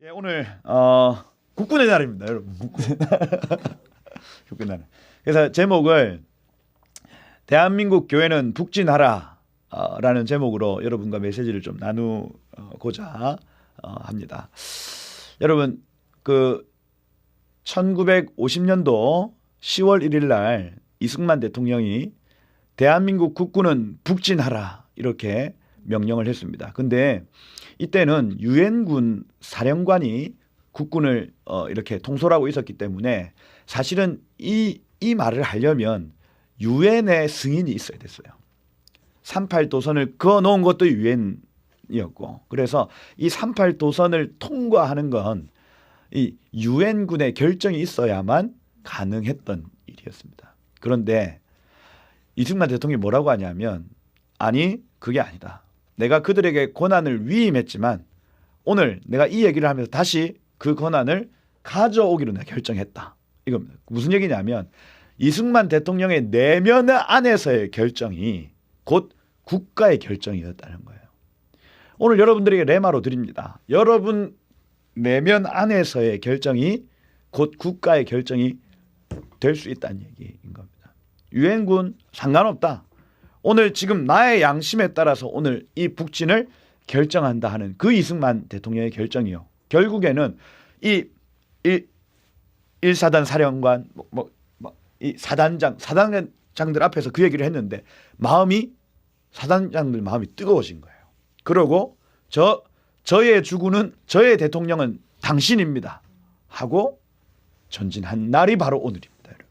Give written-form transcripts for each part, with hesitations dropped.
예, 오늘 국군의 날입니다, 여러분. 국군의 날. 국군의 날. 그래서 제목을 대한민국 교회는 북진하라 라는 제목으로 여러분과 메시지를 좀 나누고자 합니다. 여러분, 그 1950년도 10월 1일 날 이승만 대통령이 대한민국 국군은 북진하라 이렇게 명령을 했습니다. 근데 이때는 유엔군 사령관이 국군을 이렇게 통솔하고 있었기 때문에 사실은 이 말을 하려면 유엔의 승인이 있어야 됐어요. 38도선을 그어놓은 것도 유엔이었고, 그래서 이 38도선을 통과하는 건 이 유엔군의 결정이 있어야만 가능했던 일이었습니다. 그런데 이승만 대통령이 뭐라고 하냐면, 아니 그게 아니다. 내가 그들에게 권한을 위임했지만 오늘 내가 이 얘기를 하면서 다시 그 권한을 가져오기로 내가 결정했다. 이겁니다. 무슨 얘기냐면 이승만 대통령의 내면 안에서의 결정이 곧 국가의 결정이었다는 거예요. 오늘 여러분들에게 레마로 드립니다. 여러분 내면 안에서의 결정이 곧 국가의 결정이 될 수 있다는 얘기인 겁니다. 유엔군 상관없다. 오늘 지금 나의 양심에 따라서 오늘 이 북진을 결정한다 하는 그 이승만 대통령의 결정이요. 결국에는 이 1사단 사령관, 이 사단장들 앞에서 그 얘기를 했는데 사단장들 마음이 뜨거워진 거예요. 그러고 저의 주군은, 저의 대통령은 당신입니다 하고 전진한 날이 바로 오늘입니다, 여러분.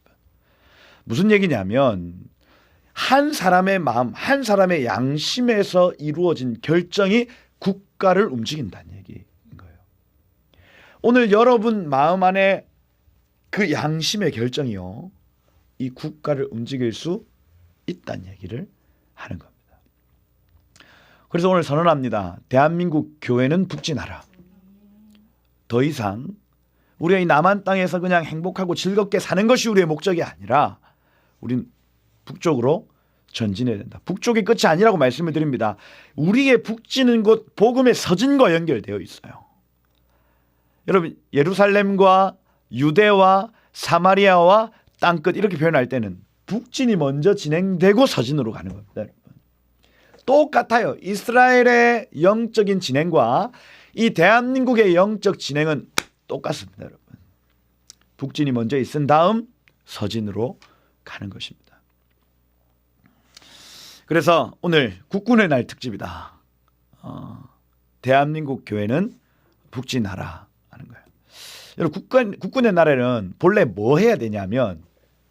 무슨 얘기냐면 한 사람의 마음, 한 사람의 양심에서 이루어진 결정이 국가를 움직인다는 얘기인 거예요. 오늘 여러분 마음 안에 그 양심의 결정이요, 이 국가를 움직일 수 있다는 얘기를 하는 겁니다. 그래서 오늘 선언합니다. 대한민국 교회는 북진하라. 더 이상 우리가 이 남한 땅에서 그냥 행복하고 즐겁게 사는 것이 우리의 목적이 아니라 우린 북쪽으로 전진해야 된다. 북쪽이 끝이 아니라고 말씀을 드립니다. 우리의 북지는 곧 복음의 서진과 연결되어 있어요. 여러분, 예루살렘과 유대와 사마리아와 땅끝 이렇게 표현할 때는 북진이 먼저 진행되고 서진으로 가는 겁니다, 여러분. 똑같아요. 이스라엘의 영적인 진행과 이 대한민국의 영적 진행은 똑같습니다, 여러분. 북진이 먼저 있은 다음 서진으로 가는 것입니다. 그래서 오늘 국군의 날 특집이다. 대한민국 교회는 북진하라 하는 거예요. 여러분, 국군의 날에는 본래 뭐 해야 되냐면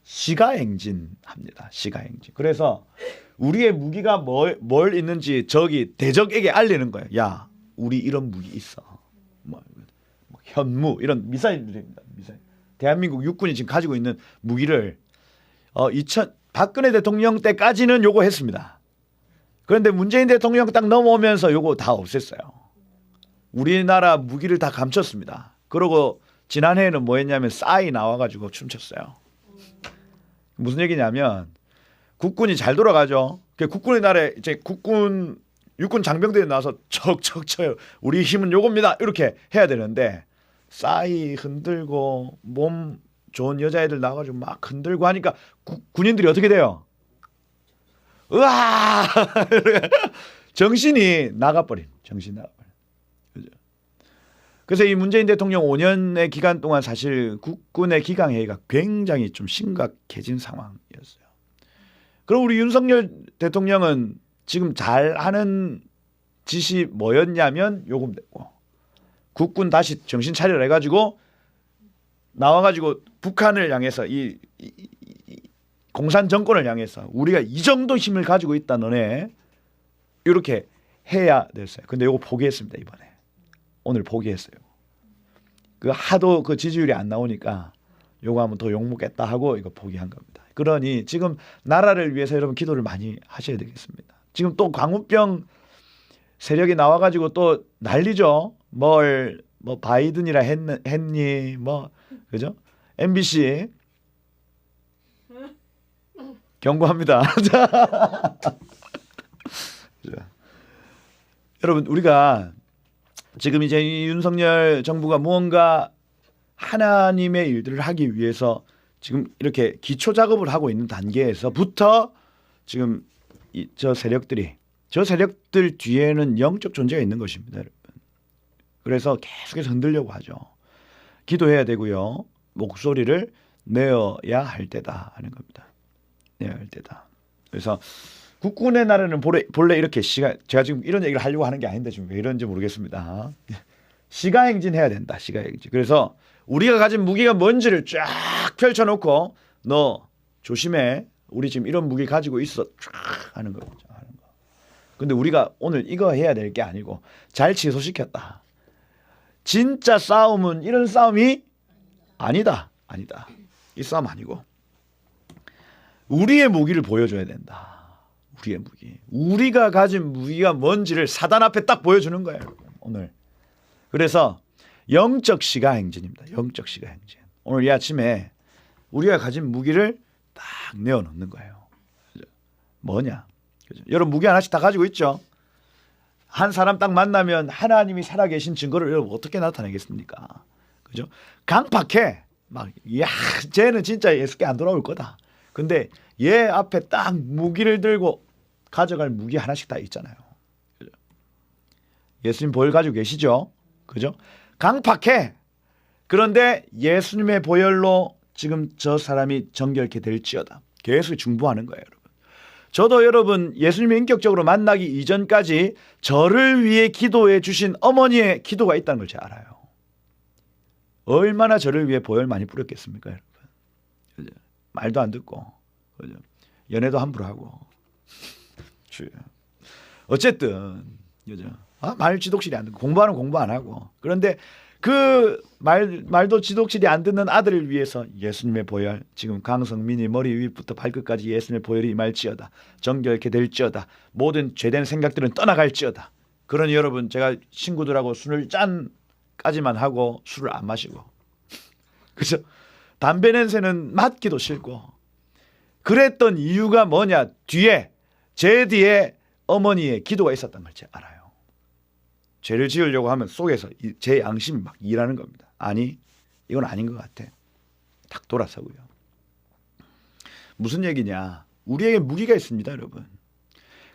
시가행진합니다. 시가행진. 그래서 우리의 무기가 뭘 있는지 저기 대적에게 알리는 거예요. 야, 우리 이런 무기 있어. 현무 이런 미사일들입니다. 미사일. 대한민국 육군이 지금 가지고 있는 무기를 박근혜 대통령 때까지는 요거 했습니다. 그런데 문재인 대통령 딱 넘어오면서 요거 다 없앴어요. 우리나라 무기를 다 감췄습니다. 그러고 지난해에는 뭐 했냐면 싸이 나와가지고 춤췄어요. 무슨 얘기냐면 국군이 잘 돌아가죠. 국군의 날에 이제 육군 장병들이 나와서 척척 쳐요. 우리 힘은 요겁니다. 이렇게 해야 되는데 싸이 흔들고 몸 좋은 여자애들 나와가지고 막 흔들고 하니까 군인들이 어떻게 돼요? 으아! 정신이 나가버린. 그죠? 그래서 이 문재인 대통령 5년의 기간 동안 사실 국군의 기강회의가 굉장히 좀 심각해진 상황이었어요. 그럼 우리 윤석열 대통령은 지금 잘하는 짓이 뭐였냐면 요금 됐고, 국군 다시 정신 차리라 해가지고 나와가지고 북한을 향해서 이 공산 정권을 향해서 우리가 이 정도 힘을 가지고 있다 너네 이렇게 해야 됐어요. 근데 요거 포기했습니다. 이번에 오늘 포기했어요. 그 하도 그 지지율이 안 나오니까 요거 하면 더 욕먹겠다 하고 이거 포기한 겁니다. 그러니 지금 나라를 위해서 여러분 기도를 많이 하셔야 되겠습니다. 지금 또 광우병 세력이 나와가지고 또 난리죠. 뭐 바이든이라 했니 그죠? MBC 경고합니다. 여러분, 우리가 지금 이제 이 윤석열 정부가 무언가 하나님의 일들을 하기 위해서 지금 이렇게 기초 작업을 하고 있는 단계에서부터 지금 저 세력들 뒤에는 영적 존재가 있는 것입니다, 여러분. 그래서 계속해서 흔들려고 하죠. 기도해야 되고요. 목소리를 내어야 할 때다 하는 겁니다. 내어야 할 때다. 그래서 국군의 나라는 본래 이렇게 제가 지금 이런 얘기를 하려고 하는 게 아닌데 지금 왜 이런지 모르겠습니다. 시가행진해야 된다. 시가행진. 그래서 우리가 가진 무기가 뭔지를 쫙 펼쳐놓고 너 조심해. 우리 지금 이런 무기 가지고 있어. 쫙 하는 거죠. 근데 우리가 오늘 이거 해야 될 게 아니고 잘 취소시켰다. 진짜 싸움은 이런 싸움이 아니다. 이 싸움 아니고 우리의 무기를 보여줘야 된다. 우리의 무기. 우리가 가진 무기가 뭔지를 사단 앞에 딱 보여주는 거예요. 오늘. 그래서 영적 시가행진입니다. 영적 시가행진. 오늘 이 아침에 우리가 가진 무기를 딱 내어놓는 거예요. 그죠? 뭐냐? 그죠? 여러분 무기 하나씩 다 가지고 있죠? 한 사람 딱 만나면 하나님이 살아계신 증거를 여러분 어떻게 나타내겠습니까? 그죠? 강팍해. 쟤는 진짜 예수께 안 돌아올 거다. 근데 얘 앞에 딱 무기를 들고 가져갈 무기 하나씩 다 있잖아요. 그죠? 예수님 보혈 가지고 계시죠? 그죠? 강팍해. 그런데 예수님의 보혈로 지금 저 사람이 정결케 될지어다. 계속 중보하는 거예요, 여러분. 저도 여러분 예수님을 인격적으로 만나기 이전까지 저를 위해 기도해 주신 어머니의 기도가 있다는 걸 제가 알아요. 얼마나 저를 위해 보혈 많이 뿌렸겠습니까, 여러분. 그죠? 말도 안 듣고, 그죠? 연애도 함부로 하고. 어쨌든, 그죠? 말 지독실이 안 듣고 공부하는 공부 안 하고. 그런데 그 말도 지독실이 안 듣는 아들을 위해서 예수님의 보혈, 지금 강성민이 머리 위부터 발끝까지 예수님의 보혈이 임할지어다. 정결케 될지어다. 모든 죄된 생각들은 떠나갈지어다. 그러니 여러분 제가 친구들하고 술을 짠까지만 하고 술을 안 마시고 그죠? 담배 냄새는 맡기도 싫고 그랬던 이유가 뭐냐? 제 뒤에 어머니의 기도가 있었던 걸 제가 알아요. 죄를 지으려고 하면 속에서 제 양심이 막 일하는 겁니다. 아니 이건 아닌 것 같아. 탁 돌아서고요. 무슨 얘기냐? 우리에게 무기가 있습니다, 여러분.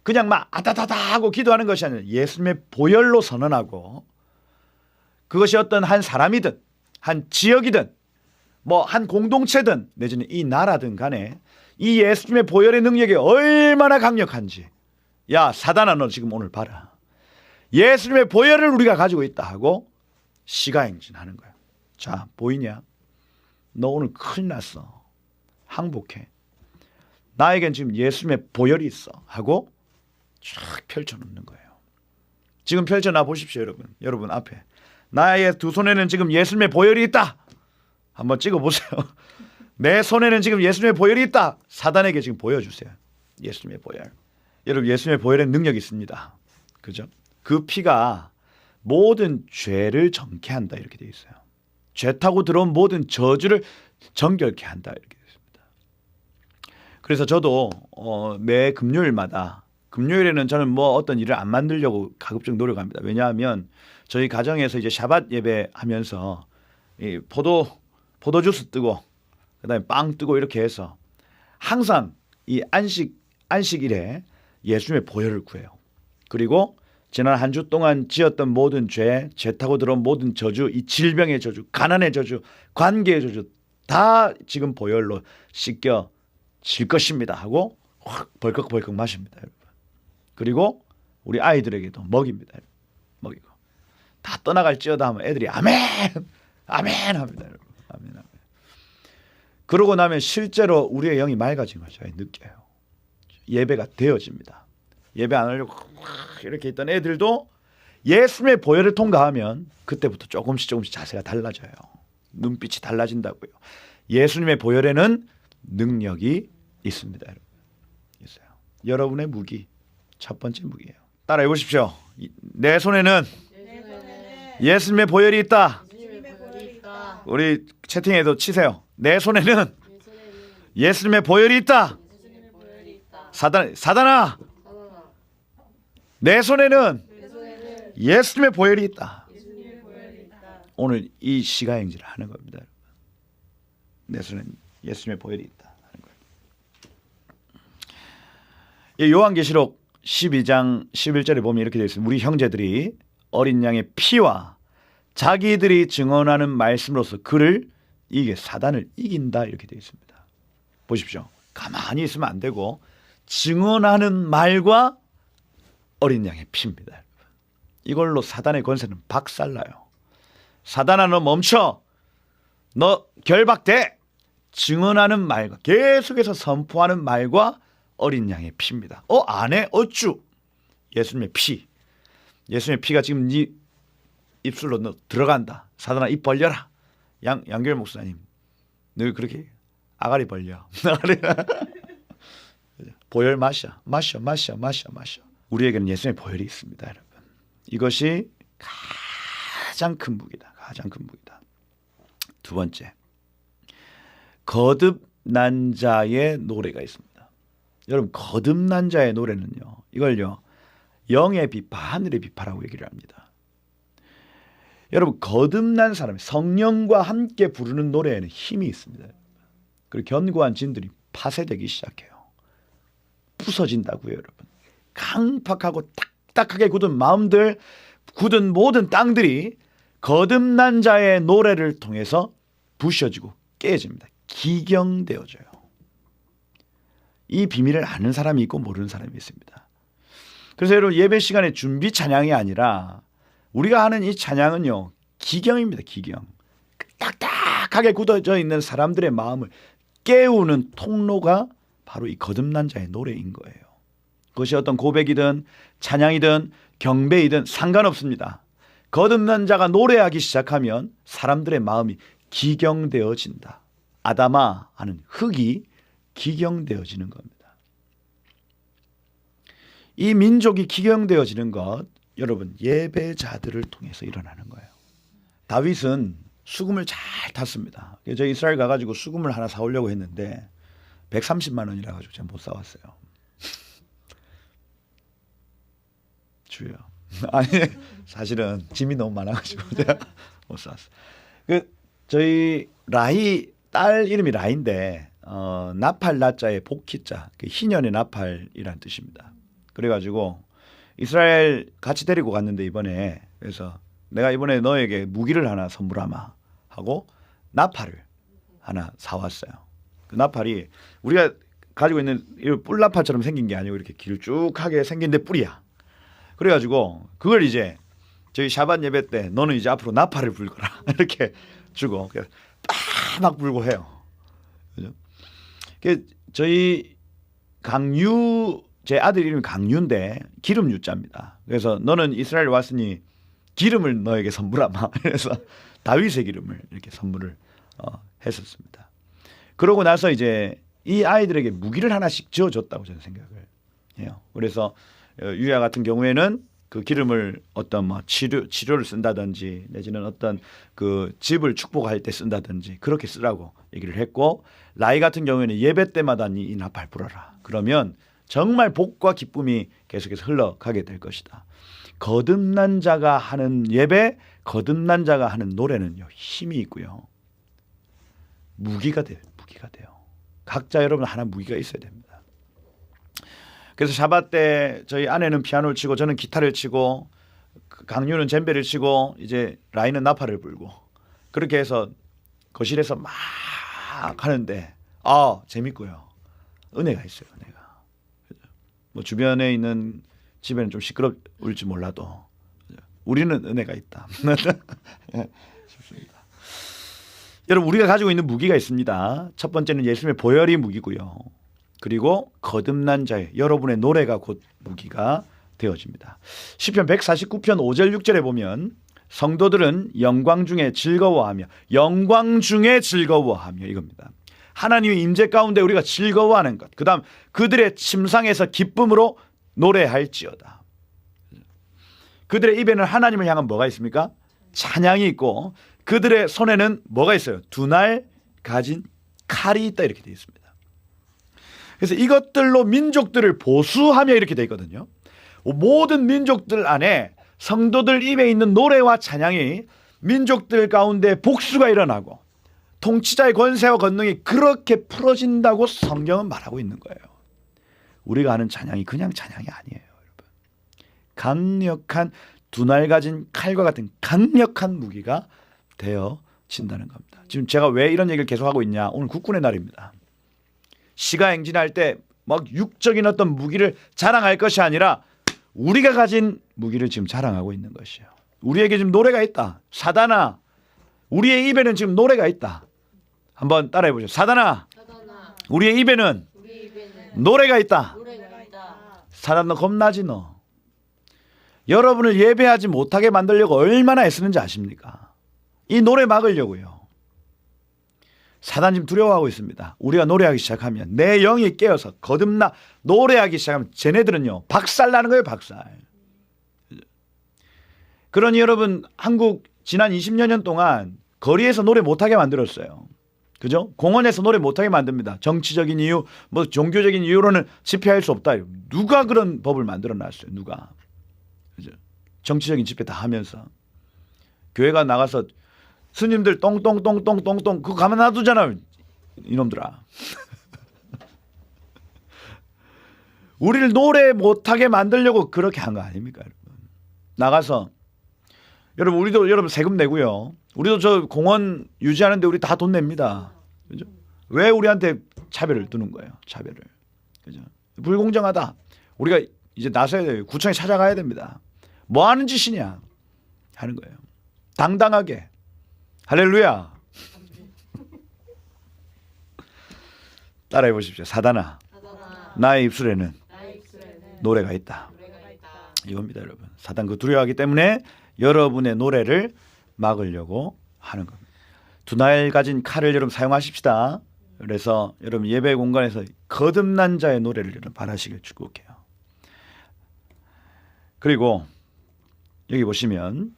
그냥 막 아다다다 하고 기도하는 것이 아니라 예수님의 보혈로 선언하고 그것이 어떤 한 사람이든 한 지역이든 뭐 한 공동체든 내지는 이 나라든 간에 이 예수님의 보혈의 능력이 얼마나 강력한지 야 사단아 너 지금 오늘 봐라. 예수님의 보혈을 우리가 가지고 있다 하고 시가행진하는 거예요. 자 보이냐? 너 오늘 큰일 났어. 항복해. 나에겐 지금 예수님의 보혈이 있어 하고 쫙 펼쳐놓는 거예요. 지금 펼쳐놔 보십시오, 여러분. 여러분 앞에 나의 두 손에는 지금 예수님의 보혈이 있다. 한번 찍어보세요. 내 손에는 지금 예수님의 보혈이 있다. 사단에게 지금 보여주세요. 예수님의 보혈. 여러분 예수님의 보혈에 능력이 있습니다. 그죠? 그 피가 모든 죄를 정케 한다 이렇게 되어 있어요. 죄 타고 들어온 모든 저주를 정결케 한다 이렇게 되어 있습니다. 그래서 저도 매 금요일에는 저는 뭐 어떤 일을 안 만들려고 가급적 노력합니다. 왜냐하면 저희 가정에서 이제 샤밧 예배하면서 이 포도주스 뜨고 그다음에 빵 뜨고 이렇게 해서 항상 이 안식일에 예수님의 보혈을 구해요. 그리고 지난 한 주 동안 지었던 모든 죄 타고 들어온 모든 저주, 이 질병의 저주, 가난의 저주, 관계의 저주 다 지금 보혈로 씻겨질 것입니다 하고 확 벌컥벌컥 마십니다, 여러분. 그리고 우리 아이들에게도 먹입니다. 먹이고 다 떠나갈지어다 하면 애들이 아멘, 아멘 합니다, 여러분. 아멘, 아멘. 그러고 나면 실제로 우리의 영이 맑아진 걸 저희 느껴요. 예배가 되어집니다. 예배 안 하려고 이렇게 있던 애들도 예수님의 보혈을 통과하면 그때부터 조금씩 자세가 달라져요. 눈빛이 달라진다고요. 예수님의 보혈에는 능력이 있습니다, 여러분. 있어요. 여러분의 무기 첫 번째 무기예요. 따라해 보십시오. 내 손에는 예수님의 보혈이 있다. 우리 채팅에도 치세요. 내 손에는 예수님의 보혈이 있다. 사단아 내 손에는 예수님의 보혈이 있다. 오늘 이 시가행진을 하는 겁니다. 내 손에 예수님의 보혈이 있다 하는 거예요. 요한계시록 12장 11절에 보면 이렇게 되어 있습니다. 우리 형제들이 어린 양의 피와 자기들이 증언하는 말씀으로서 그를 이게 사단을 이긴다 이렇게 되어 있습니다. 보십시오. 가만히 있으면 안 되고 증언하는 말과 어린 양의 피입니다. 이걸로 사단의 권세는 박살나요. 사단아 너 멈춰. 너 결박돼. 증언하는 말과 계속해서 선포하는 말과 어린 양의 피입니다. 안 해? 어쭈? 예수님의 피. 예수님의 피가 지금 네 입술로 너 들어간다. 사단아 입 벌려라. 양결 목사님 늘 그렇게 아가리 벌려. 보혈 마셔. 우리에게는 예수님의 보혈이 있습니다, 여러분. 이것이 가장 큰 무기다. 가장 큰 무기다. 두 번째, 거듭난 자의 노래가 있습니다. 여러분, 거듭난 자의 노래는요, 이걸요 영의 비파, 하늘의 비파라고 얘기를 합니다. 여러분, 거듭난 사람이 성령과 함께 부르는 노래에는 힘이 있습니다. 그리고 견고한 진들이 파쇄되기 시작해요. 부서진다고요, 여러분. 강팍하고 딱딱하게 굳은 마음들, 굳은 모든 땅들이 거듭난 자의 노래를 통해서 부셔지고 깨집니다. 기경되어져요. 이 비밀을 아는 사람이 있고 모르는 사람이 있습니다. 그래서 여러분, 예배 시간에 준비 찬양이 아니라 우리가 하는 이 찬양은요, 기경입니다. 기경. 딱딱하게 굳어져 있는 사람들의 마음을 깨우는 통로가 바로 이 거듭난 자의 노래인 거예요. 그것이 어떤 고백이든 찬양이든 경배이든 상관없습니다. 거듭난 자가 노래하기 시작하면 사람들의 마음이 기경되어진다. 아담아 하는 흙이 기경되어지는 겁니다. 이 민족이 기경되어지는 것, 여러분, 예배자들을 통해서 일어나는 거예요. 다윗은 수금을 잘 탔습니다. 저 이스라엘 가가지고 수금을 하나 사오려고 했는데 130만 원이라 가지고 제가 못 사왔어요. 주여. 아니, 사실은 짐이 너무 많아가지고 제가 못 사왔어요. 저희 라이 딸 이름이 라인데 나팔 나자의 복희자, 희년의 나팔이란 뜻입니다. 그래가지고 이스라엘 같이 데리고 갔는데 이번에, 그래서 내가 이번에 너에게 무기를 하나 선물하마 하고 나팔을 하나 사왔어요. 그 나팔이 우리가 가지고 있는 뿔나팔처럼 생긴 게 아니고 이렇게 길쭉하게 생긴데 뿔이야. 그래가지고 그걸 이제 저희 샤반 예배 때 너는 이제 앞으로 나팔을 불거라 이렇게 주고 막 불고 해요. 그죠? 저희 강유, 제 아들 이름이 강유인데 기름 유자입니다. 그래서 너는 이스라엘 왔으니 기름을 너에게 선물하마. 그래서 다윗의 기름을 이렇게 선물을 했었습니다. 그러고 나서 이제 이 아이들에게 무기를 하나씩 지어줬다고 저는 생각을 해요. 그래서 유야 같은 경우에는 그 기름을 어떤 뭐 치료를 쓴다든지 내지는 어떤 그 집을 축복할 때 쓴다든지 그렇게 쓰라고 얘기를 했고, 라이 같은 경우에는 예배 때마다 이 나팔 불어라. 그러면 정말 복과 기쁨이 계속해서 흘러가게 될 것이다. 거듭난 자가 하는 예배, 거듭난 자가 하는 노래는요, 힘이 있고요, 무기가 돼요. 무기가 돼요. 각자 여러분 하나 무기가 있어야 됩니다. 그래서 샤bat 때 저희 아내는 피아노를 치고 저는 기타를 치고 강유는 젬베를 치고 이제 라인은 나팔을 불고 그렇게 해서 거실에서 막 하는데 재밌고요. 은혜가 있어요. 은혜가. 뭐 주변에 있는 집에는 좀 시끄러울지 몰라도 우리는 은혜가 있다. 여러분, 우리가 가지고 있는 무기가 있습니다. 첫 번째는 예수님의 보혈이 무기고요. 그리고 거듭난 자의 여러분의 노래가 곧 무기가 되어집니다. 시편 149편 5절 6절에 보면 성도들은 영광 중에 즐거워하며 이겁니다. 하나님의 임재 가운데 우리가 즐거워하는 것, 그 다음 그들의 침상에서 기쁨으로 노래할지어다. 그들의 입에는 하나님을 향한 뭐가 있습니까? 찬양이 있고 그들의 손에는 뭐가 있어요? 두 날 가진 칼이 있다 이렇게 되어 있습니다. 그래서 이것들로 민족들을 보수하며 이렇게 되어 있거든요. 모든 민족들 안에 성도들 입에 있는 노래와 찬양이 민족들 가운데 복수가 일어나고 통치자의 권세와 권능이 그렇게 풀어진다고 성경은 말하고 있는 거예요. 우리가 하는 찬양이 그냥 찬양이 아니에요, 여러분. 강력한 두 날 가진 칼과 같은 강력한 무기가 되어진다는 겁니다. 지금 제가 왜 이런 얘기를 계속하고 있냐? 오늘 국군의 날입니다. 시가 행진할 때 막 육적인 어떤 무기를 자랑할 것이 아니라 우리가 가진 무기를 지금 자랑하고 있는 것이에요. 우리에게 지금 노래가 있다. 사단아, 우리의 입에는 지금 노래가 있다. 한번 따라해 보죠. 사단아, 우리의 입에는 노래가 있다. 사단 너 겁나지 너. 여러분을 예배하지 못하게 만들려고 얼마나 애쓰는지 아십니까? 이 노래 막으려고요. 사단 지금 두려워하고 있습니다. 우리가 노래하기 시작하면 내 영이 깨어서 거듭나 노래하기 시작하면 쟤네들은요 박살나는 거예요. 박살. 그러니 여러분 한국 지난 20여 년 동안 거리에서 노래 못하게 만들었어요. 그죠? 공원에서 노래 못하게 만듭니다. 정치적인 이유, 뭐 종교적인 이유로는 집회할 수 없다. 누가 그런 법을 만들어 놨어요? 누가? 그죠? 정치적인 집회 다 하면서 교회가 나가서 스님들 똥똥똥똥똥똥 그거 가만 놔두잖아. 이놈들아. 우리를 노래 못하게 만들려고 그렇게 한 거 아닙니까, 여러분? 나가서 여러분 우리도 여러분 세금 내고요. 우리도 저 공원 유지하는데 우리 다 돈 냅니다. 그죠? 왜 우리한테 차별을 두는 거예요? 차별을. 그죠? 불공정하다. 우리가 이제 나서야 돼요. 구청에 찾아가야 됩니다. 뭐 하는 짓이냐 하는 거예요. 당당하게. 할렐루야. 따라해 보십시오. 사단아, 나의 입술에는 노래가 있다. 이겁니다, 여러분. 사단 그 두려워하기 때문에 여러분의 노래를 막으려고 하는 겁니다. 두 날 가진 칼을 여러분 사용하십시다. 그래서 여러분 예배 공간에서 거듭난 자의 노래를 여러분 바라시길 축복해요. 그리고 여기 보시면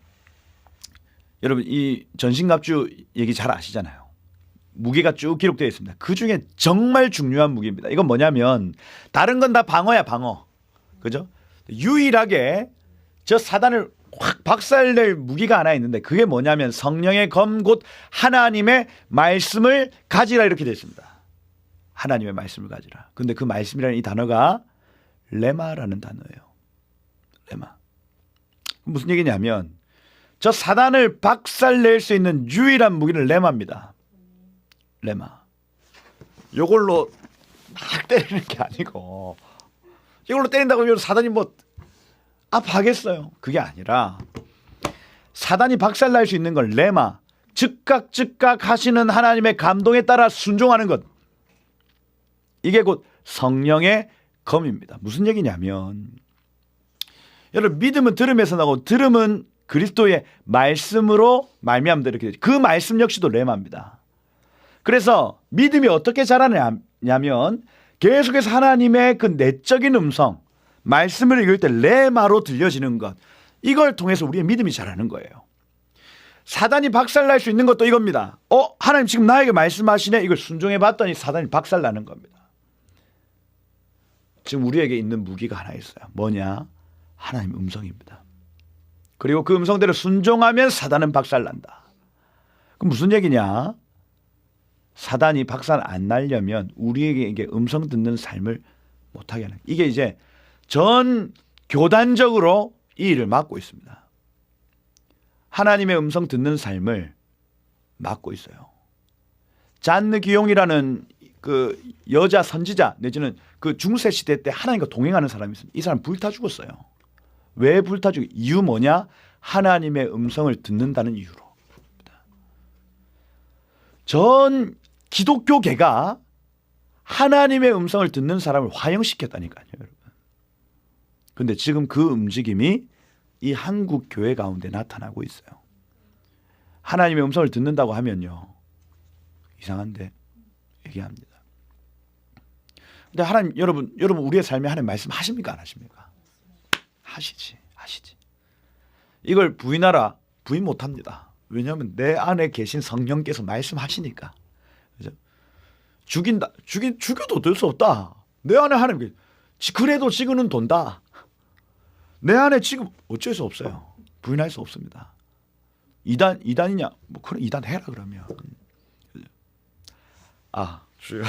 여러분 이 전신갑주 얘기 잘 아시잖아요. 무게가 쭉 기록되어 있습니다. 그 중에 정말 중요한 무기입니다. 이건 뭐냐면 다른 건 다 방어야, 방어. 그죠? 유일하게 저 사단을 확 박살낼 무기가 하나 있는데 그게 뭐냐면 성령의 검 곧 하나님의 말씀을 가지라 이렇게 되어 있습니다. 하나님의 말씀을 가지라. 근데 그 말씀이라는 이 단어가 레마라는 단어예요. 레마. 무슨 얘기냐면 저 사단을 박살낼 수 있는 유일한 무기는 레마입니다. 레마. 요걸로 막 때리는 게 아니고 이걸로 때린다고 하면 사단이 뭐 아파하겠어요. 그게 아니라 사단이 박살날 수 있는 건 레마. 즉각 하시는 하나님의 감동에 따라 순종하는 것. 이게 곧 성령의 검입니다. 무슨 얘기냐면 여러분 믿음은 들음에서 나고 들음은 그리스도의 말씀으로 말미암다 이렇게 되죠. 그 말씀 역시도 레마입니다. 그래서 믿음이 어떻게 자라냐면 계속해서 하나님의 그 내적인 음성, 말씀을 읽을 때 레마로 들려지는 것. 이걸 통해서 우리의 믿음이 자라는 거예요. 사단이 박살날 수 있는 것도 이겁니다. 하나님 지금 나에게 말씀하시네. 이걸 순종해 봤더니 사단이 박살나는 겁니다. 지금 우리에게 있는 무기가 하나 있어요. 뭐냐? 하나님 음성입니다. 그리고 그 음성대로 순종하면 사단은 박살난다. 그럼 무슨 얘기냐? 사단이 박살 안 나려면 우리에게 이게 음성 듣는 삶을 못하게 하는. 이게 이제 전 교단적으로 이 일을 막고 있습니다. 하나님의 음성 듣는 삶을 막고 있어요. 잔느 기용이라는 그 여자 선지자 내지는 그 중세 시대 때 하나님과 동행하는 사람이 있습니다. 이 사람 불타 죽었어요. 왜 불타 죽었어요? 이유 뭐냐? 하나님의 음성을 듣는다는 이유로. 전 기독교계가 하나님의 음성을 듣는 사람을 화형시켰다니까요, 여러분. 그런데 지금 그 움직임이 이 한국 교회 가운데 나타나고 있어요. 하나님의 음성을 듣는다고 하면요, 이상한데 얘기합니다. 근데 하나님, 여러분 우리의 삶에 하나님 말씀하십니까, 안 하십니까? 하시지. 이걸 부인하라, 부인 못합니다. 왜냐하면 내 안에 계신 성령께서 말씀하시니까. 그죠? 죽여도 어쩔 수 없다. 내 안에 하나님, 그래도 지금은 돈다. 내 안에 지금 어쩔 수 없어요. 부인할 수 없습니다. 이단이냐? 뭐 그래 이단 해라 그러면. 아 주여,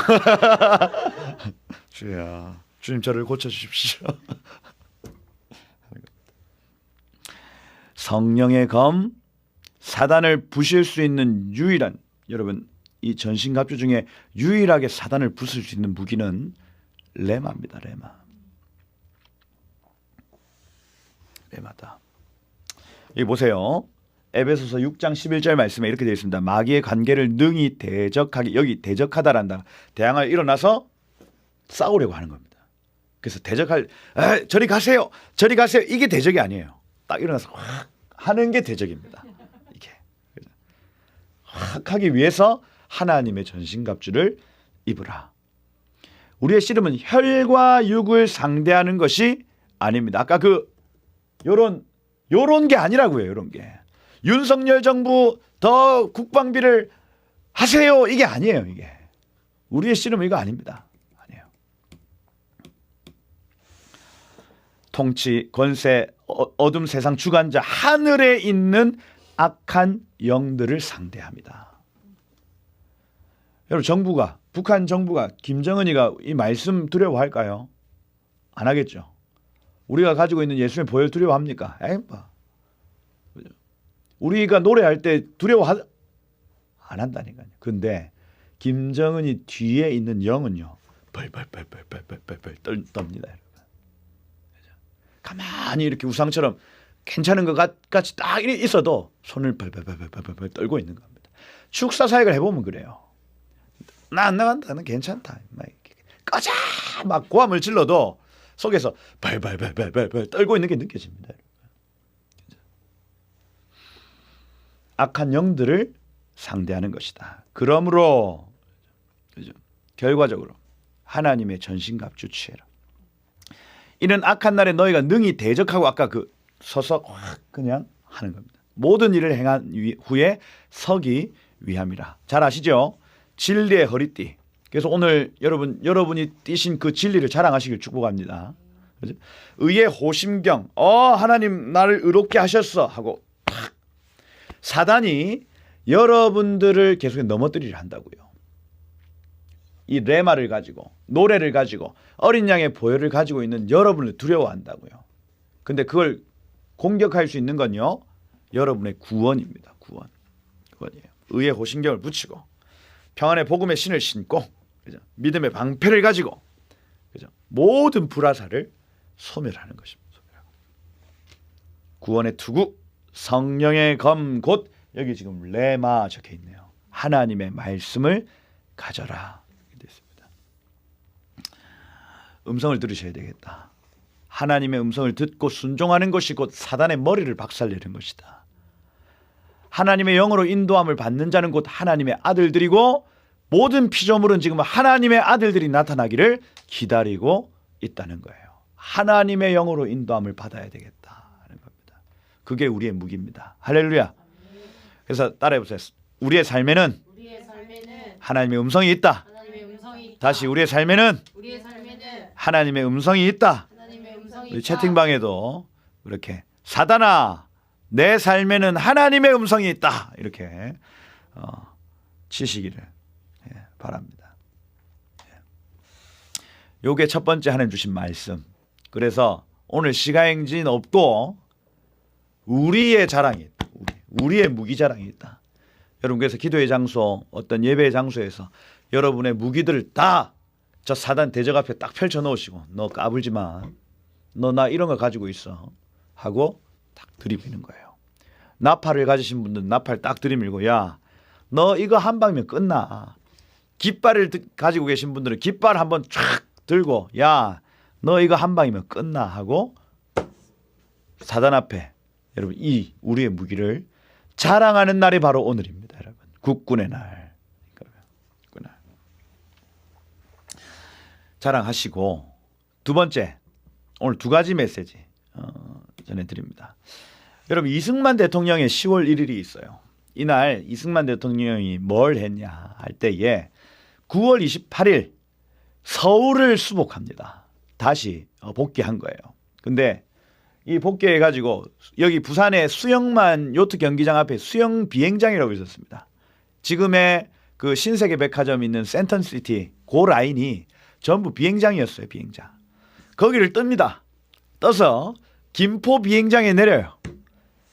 주여, 주님 저를 고쳐 주십시오. 성령의 검, 사단을 부실 수 있는 유일한, 여러분 이 전신갑주 중에 유일하게 사단을 부술 수 있는 무기는 레마입니다. 레마다. 여기 보세요. 에베소서 6장 11절 말씀에 이렇게 되어 있습니다. 마귀의 관계를 능히 대적하게, 여기 대적하다란다. 대항하여 일어나서 싸우려고 하는 겁니다. 그래서 대적할, 저리 가세요, 저리 가세요, 이게 대적이 아니에요. 딱 일어나서 확 하는 게 대적입니다. 이게 확 하기 위해서 하나님의 전신갑주를 입으라. 우리의 씨름은 혈과 육을 상대하는 것이 아닙니다. 아까 요런 게 아니라고요. 요런 게. 윤석열 정부 더 국방비를 하세요. 이게 아니에요. 이게. 우리의 씨름은 이거 아닙니다. 아니에요. 통치, 권세, 어둠 세상 주관자, 하늘에 있는 악한 영들을 상대합니다. 여러분 정부가, 북한 정부가, 김정은이가 이 말씀 두려워할까요? 안 하겠죠. 우리가 가지고 있는 예수의 보혈 두려워합니까? 우리가 노래할 때 안 한다니까요. 근데 김정은이 뒤에 있는 영은요, 벌벌벌벌벌벌벌 떱니다. 가만히 이렇게 우상처럼 괜찮은 것 같이 딱 있어도 손을 벌벌벌벌벌 떨고 있는 겁니다. 축사 사역을 해보면 그래요. 나 안 나간다, 나는 괜찮다. 꺼져! 막 고함을 질러도 속에서 벌벌벌벌벌 떨고 있는 게 느껴집니다. 악한 영들을 상대하는 것이다. 그러므로 결과적으로 하나님의 전신갑주 취해라. 이는 악한 날에 너희가 능히 대적하고, 아까 서서 그냥 하는 겁니다. 모든 일을 행한 후에 서기 위함이라. 잘 아시죠? 진리의 허리띠. 그래서 오늘 여러분이 띠신 그 진리를 자랑하시길 축복합니다. 그렇죠? 의의 호심경. 하나님 나를 의롭게 하셨어 하고 탁. 사단이 여러분들을 계속 넘어뜨리려 한다고요. 이 레마를 가지고, 노래를 가지고, 어린 양의 보혈을 가지고 있는 여러분을 두려워한다고요. 근데 그걸 공격할 수 있는 건요, 여러분의 구원입니다. 구원이에요. 의의 호심경을 붙이고, 평안의 복음의 신을 신고, 그죠? 믿음의 방패를 가지고, 그죠? 모든 불화살을 소멸하는 것입니다. 구원의 투구, 성령의 검, 곧 여기 지금 레마 적혀 있네요. 하나님의 말씀을 가져라. 이렇게 됐습니다. 음성을 들으셔야 되겠다. 하나님의 음성을 듣고 순종하는 것이 곧 사단의 머리를 박살내는 것이다. 하나님의 영으로 인도함을 받는 자는 곧 하나님의 아들들이고, 모든 피조물은 지금 하나님의 아들들이 나타나기를 기다리고 있다는 거예요. 하나님의 영으로 인도함을 받아야 되겠다는 겁니다. 그게 우리의 무기입니다. 할렐루야. 그래서 따라해보세요. 우리의 삶에는 하나님의 음성이 있다. 다시 우리의 삶에는 하나님의 음성이 있다. 우리 채팅방에도 그렇게 사단아, 내 삶에는 하나님의 음성이 있다. 이렇게 치시기를 바랍니다. 요게 첫 번째 하나님 주신 말씀. 그래서 오늘 시가행진 없고 우리의 자랑이 있다. 우리의 무기 자랑이 있다. 여러분, 그래서 기도의 장소, 어떤 예배의 장소에서 여러분의 무기들을 다 저 사단 대적 앞에 딱 펼쳐 놓으시고, 너 까불지 마, 너 나 이런 거 가지고 있어 하고 딱 들이미는 거예요. 나팔을 가지신 분들은 나팔 딱 들이밀고, 야, 너 이거 한 방이면 끝나. 깃발을 가지고 계신 분들은 깃발 한번 쫙 들고, 야, 너 이거 한 방이면 끝나 하고 사단 앞에 여러분 이 우리의 무기를 자랑하는 날이 바로 오늘입니다. 여러분, 국군의 날. 자랑하시고, 두 번째, 오늘 두 가지 메시지 전해드립니다. 여러분, 이승만 대통령의 10월 1일이 있어요. 이날 이승만 대통령이 뭘 했냐 할 때에 9월 28일 서울을 수복합니다. 다시 복귀한 거예요. 근데 이 복귀해 가지고 여기 부산의 수영만 요트 경기장 앞에 수영 비행장이라고 있었습니다. 지금의 그 신세계 백화점 있는 센턴시티 그 라인이 전부 비행장이었어요. 비행장. 거기를 뜹니다. 떠서 김포 비행장에 내려요.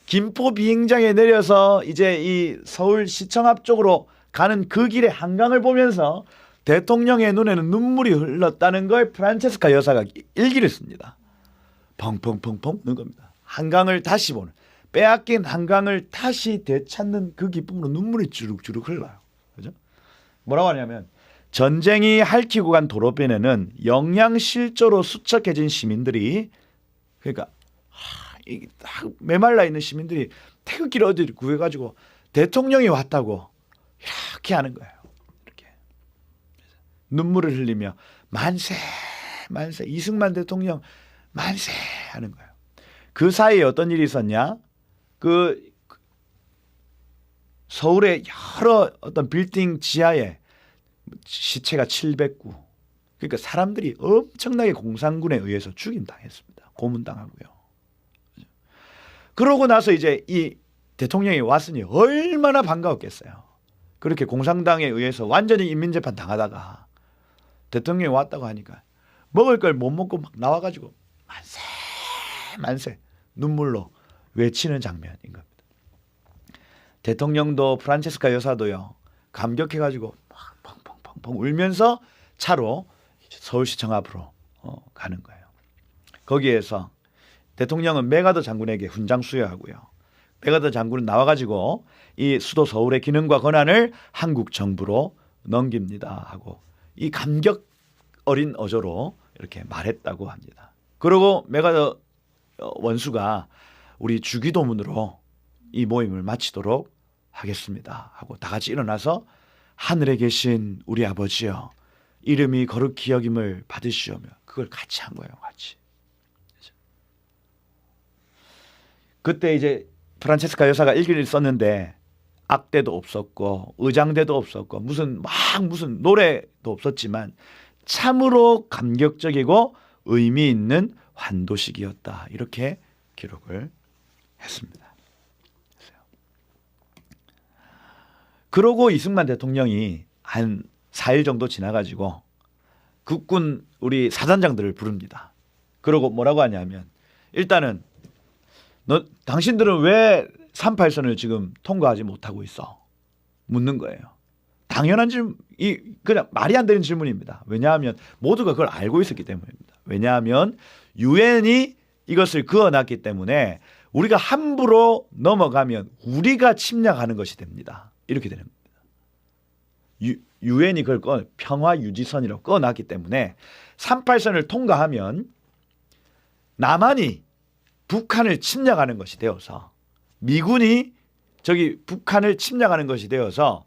김포 비행장에 내려서 이제 이 서울시청 앞 쪽으로 가는 그 길의 한강을 보면서 대통령의 눈에는 눈물이 흘렀다는 걸 프란체스카 여사가 일기를 씁니다. 펑펑펑펑 우는 겁니다. 한강을 다시 보는, 빼앗긴 한강을 다시 되찾는 그 기쁨으로 눈물이 주룩주룩 흘러요. 그죠? 뭐라고 하냐면 전쟁이 핥히고 간 도로변에는 영양실조로 수척해진 시민들이, 그러니까 메말라 있는 시민들이 태극기를 어디 구해가지고 대통령이 왔다고 이렇게 하는 거예요. 이렇게 눈물을 흘리며 만세 만세 이승만 대통령 만세 하는 거예요. 그 사이에 어떤 일이 있었냐? 그 서울의 여러 어떤 빌딩 지하에 시체가 709. 그러니까 사람들이 엄청나게 공산군에 의해서 죽임당했습니다. 고문당하고요. 그러고 나서 이제 이 대통령이 왔으니 얼마나 반가웠겠어요. 그렇게 공산당에 의해서 완전히 인민재판 당하다가 대통령이 왔다고 하니까 먹을 걸 못 먹고 막 나와가지고 만세 만세 눈물로 외치는 장면인 겁니다. 대통령도 프란체스카 여사도요 감격해가지고 막 펑펑펑펑 울면서 차로 서울시청 앞으로 가는 거예요. 거기에서 대통령은 메가더 장군에게 훈장 수여하고요. 메가더 장군은 나와가지고 이 수도 서울의 기능과 권한을 한국 정부로 넘깁니다 하고 이 감격 어린 어조로 이렇게 말했다고 합니다. 그리고 메가더 원수가 우리 주기도문으로 이 모임을 마치도록 하겠습니다 하고 다 같이 일어나서 하늘에 계신 우리 아버지여 이름이 거룩히 여김을 받으시오며 그걸 같이 한 거예요. 같이. 그때 이제 프란체스카 여사가 일기를 썼는데 악대도 없었고 의장대도 없었고 무슨 노래도 없었지만 참으로 감격적이고 의미 있는 환도식이었다. 이렇게 기록을 했습니다. 그러고 이승만 대통령이 한 4일 정도 지나가지고 국군 우리 사단장들을 부릅니다. 그러고 뭐라고 하냐면 일단은 당신들은 왜 38선을 지금 통과하지 못하고 있어? 묻는 거예요. 당연한 그냥 말이 안 되는 질문입니다. 왜냐하면 모두가 그걸 알고 있었기 때문입니다. 왜냐하면 유엔이 이것을 그어놨기 때문에 우리가 함부로 넘어가면 우리가 침략하는 것이 됩니다. 이렇게 되는 겁니다. 유엔이 그걸 평화유지선이라고 꺼놨기 때문에 38선을 통과하면 남한이 북한을 침략하는 것이 되어서 미군이 저기 북한을 침략하는 것이 되어서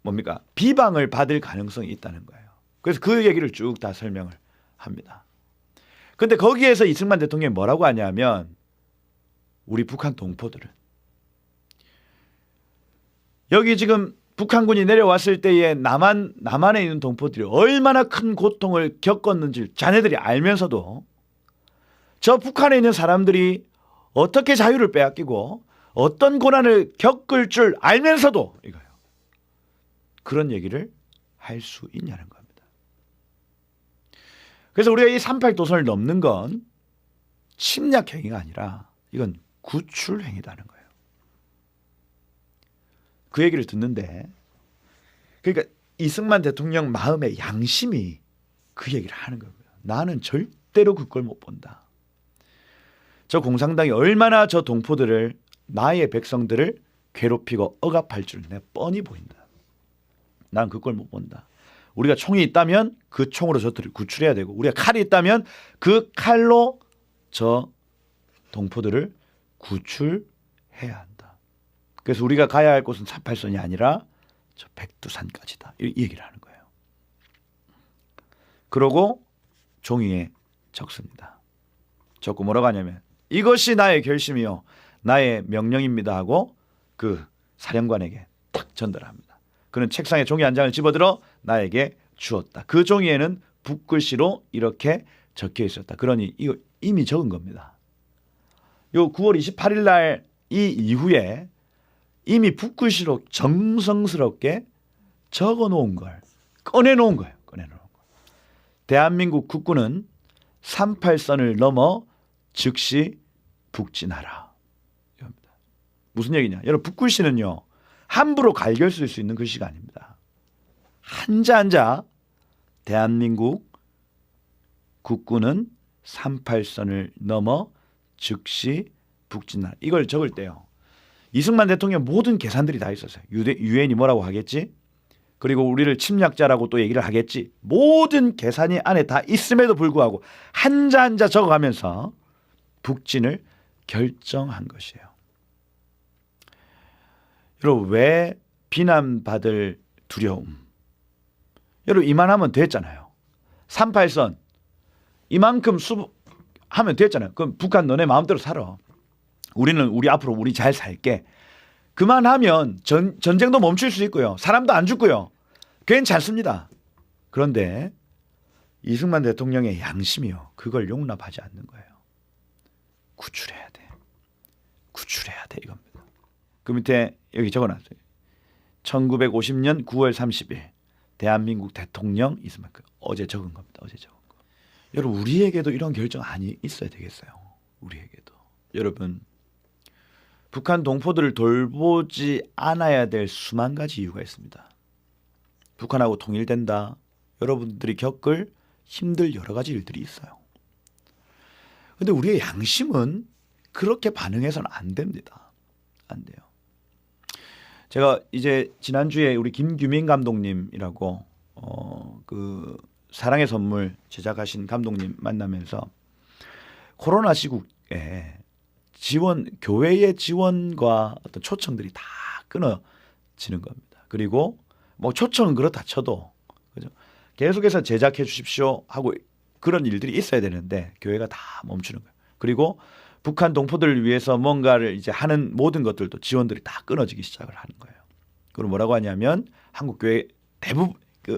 뭡니까? 비방을 받을 가능성이 있다는 거예요. 그래서 그 얘기를 쭉 다 설명을 합니다. 근데 거기에서 이승만 대통령이 뭐라고 하냐면 우리 북한 동포들은 여기 지금 북한군이 내려왔을 때에 남한에 있는 동포들이 얼마나 큰 고통을 겪었는지 자네들이 알면서도 저 북한에 있는 사람들이 어떻게 자유를 빼앗기고 어떤 고난을 겪을 줄 알면서도 이거예요. 그런 얘기를 할 수 있냐는 겁니다. 그래서 우리가 이 38도선을 넘는 건 침략 행위가 아니라 이건 구출 행위라는 거예요. 그 얘기를 듣는데 그러니까 이승만 대통령 마음의 양심이 그 얘기를 하는 겁니다. 나는 절대로 그걸 못 본다. 저 공산당이 얼마나 저 동포들을 나의 백성들을 괴롭히고 억압할 줄 내가 뻔히 보인다. 난 그걸 못 본다. 우리가 총이 있다면 그 총으로 저들을 구출해야 되고 우리가 칼이 있다면 그 칼로 저 동포들을 구출해야 한다. 그래서 우리가 가야 할 곳은 38선이 아니라 저 백두산까지다. 이 얘기를 하는 거예요. 그러고 종이에 적습니다. 적고 뭐라고 하냐면 이것이 나의 결심이요 나의 명령입니다 하고 그 사령관에게 딱 전달합니다. 그는 책상에 종이 한 장을 집어들어 나에게 주었다. 그 종이에는 붓글씨로 이렇게 적혀 있었다. 그러니 이거 이미 적은 겁니다. 요 9월 28일 날 이 이후에 이미 붓글씨로 정성스럽게 적어 놓은 걸 꺼내 놓은 거예요. 대한민국 국군은 38선을 넘어 즉시 북진하라. 무슨 얘기냐? 여러분, 붓글씨는요 함부로 갈겨 쓸 수 있는 글씨가 아닙니다. 한자 한자 대한민국 국군은 38선을 넘어 즉시 북진하라. 이걸 적을 때요 이승만 대통령 모든 계산들이 다 있었어요. 유엔이 뭐라고 하겠지? 그리고 우리를 침략자라고 또 얘기를 하겠지. 모든 계산이 안에 다 있음에도 불구하고 한자 한자 적어가면서 북진을 결정한 것이에요. 여러분, 왜 비난받을 두려움? 여러분, 이만하면 됐잖아요. 38선 이만큼 하면 됐잖아요. 그럼 북한 너네 마음대로 살아. 우리는 앞으로 우리 잘 살게. 그만하면 전쟁도 멈출 수 있고요. 사람도 안 죽고요. 괜찮습니다. 그런데 이승만 대통령의 양심이요. 그걸 용납하지 않는 거예요. 구출해야 돼. 구출해야 돼 이겁니다. 그 밑에 여기 적어놨어요. 1950년 9월 30일 대한민국 대통령 이승만. 어제 적은 겁니다. 어제 적은 거. 여러분, 우리에게도 이런 결정안이 있어야 되겠어요. 우리에게도. 여러분, 북한 동포들을 돌보지 않아야 될 수만 가지 이유가 있습니다. 북한하고 통일된다. 여러분들이 겪을 힘들 여러 가지 일들이 있어요. 그런데 우리의 양심은 그렇게 반응해서는 안 됩니다. 안 돼요. 제가 이제 지난주에 우리 김규민 감독님이라고 그 사랑의 선물 제작하신 감독님 만나면서 코로나 시국에 교회의 지원과 어떤 초청들이 다 끊어지는 겁니다. 그리고 뭐 초청은 그렇다 쳐도 그죠? 계속해서 제작해 주십시오 하고 그런 일들이 있어야 되는데 교회가 다 멈추는 거예요. 그리고 북한 동포들을 위해서 뭔가를 이제 하는 모든 것들도 지원들이 다 끊어지기 시작을 하는 거예요. 그리고 뭐라고 하냐면 한국 교회 대부분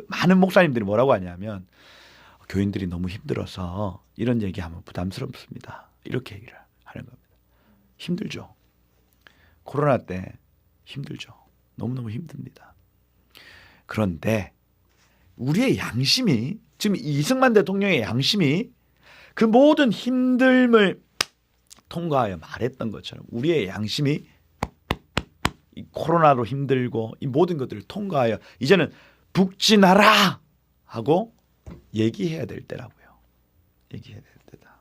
많은 목사님들이 뭐라고 하냐면 교인들이 너무 힘들어서 이런 얘기하면 부담스럽습니다. 이렇게 얘기를 하는 겁니다. 힘들죠. 코로나 때 힘들죠. 너무너무 힘듭니다. 그런데 우리의 양심이 지금 이승만 대통령의 양심이 그 모든 힘듦을 통과하여 말했던 것처럼 우리의 양심이 이 코로나로 힘들고 이 모든 것들을 통과하여 이제는 북진하라 하고 얘기해야 될 때라고요. 얘기해야 될 때다.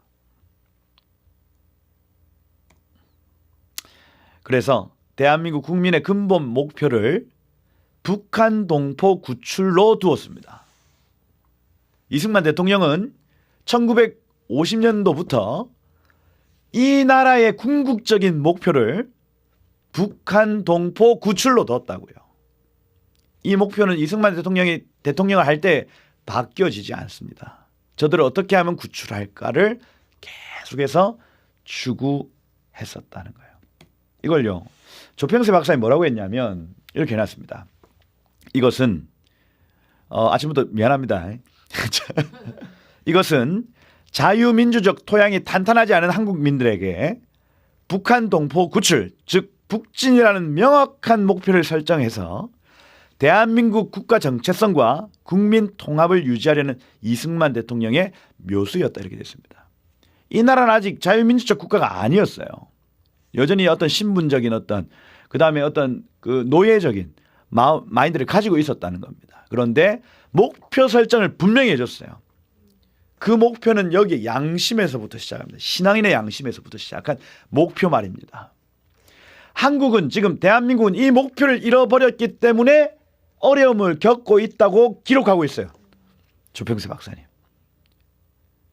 그래서 대한민국 국민의 근본 목표를 북한 동포 구출로 두었습니다. 이승만 대통령은 1950년도부터 이 나라의 궁극적인 목표를 북한 동포 구출로 뒀다고요. 이 목표는 이승만 대통령이 대통령을 할 때 바뀌어지지 않습니다. 저들을 어떻게 하면 구출할까를 계속해서 추구했었다는 거예요. 이걸요, 조평세 박사님 뭐라고 했냐면 이렇게 해놨습니다. 이것은 아침부터 미안합니다. 이것은 자유민주적 토양이 탄탄하지 않은 한국민들에게 북한 동포 구출, 즉 북진이라는 명확한 목표를 설정해서 대한민국 국가 정체성과 국민 통합을 유지하려는 이승만 대통령의 묘수였다, 이렇게 됐습니다. 이 나라는 아직 자유민주적 국가가 아니었어요. 여전히 어떤 신분적인 그 다음에 어떤 그 노예적인 마인드를 가지고 있었다는 겁니다. 그런데 목표 설정을 분명히 해줬어요. 그 목표는 여기 양심에서부터 시작합니다. 신앙인의 양심에서부터 시작한 목표 말입니다. 한국은 지금 대한민국은 이 목표를 잃어버렸기 때문에 어려움을 겪고 있다고 기록하고 있어요. 조평세 박사님.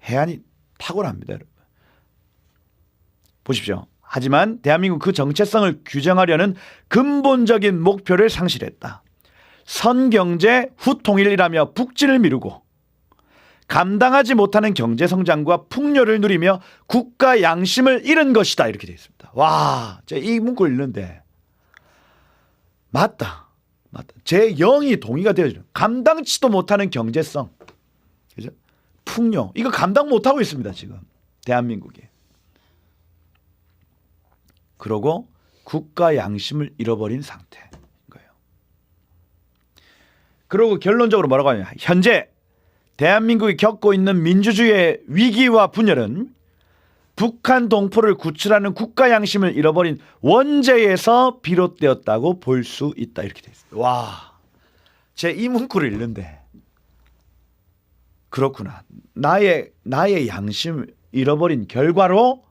해안이 탁월합니다, 여러분. 보십시오. 하지만 대한민국 그 정체성을 규정하려는 근본적인 목표를 상실했다. 선경제 후통일이라며 북진을 미루고 감당하지 못하는 경제성장과 풍요를 누리며 국가 양심을 잃은 것이다, 이렇게 되어 있습니다. 와, 제가 이 문구를 읽는데 맞다. 제 영이 동의가 되어지는 감당치도 못하는 경제성, 그죠? 풍요, 이거 감당 못하고 있습니다, 지금 대한민국이. 그러고 국가 양심을 잃어버린 상태인 거예요. 그리고 결론적으로 뭐라고 하냐. 현재 대한민국이 겪고 있는 민주주의의 위기와 분열은 북한 동포를 구출하는 국가 양심을 잃어버린 원죄에서 비롯되었다고 볼 수 있다. 이렇게 돼 있어요. 와, 제 이 문구를 읽는데 그렇구나. 나의 양심을 잃어버린 결과로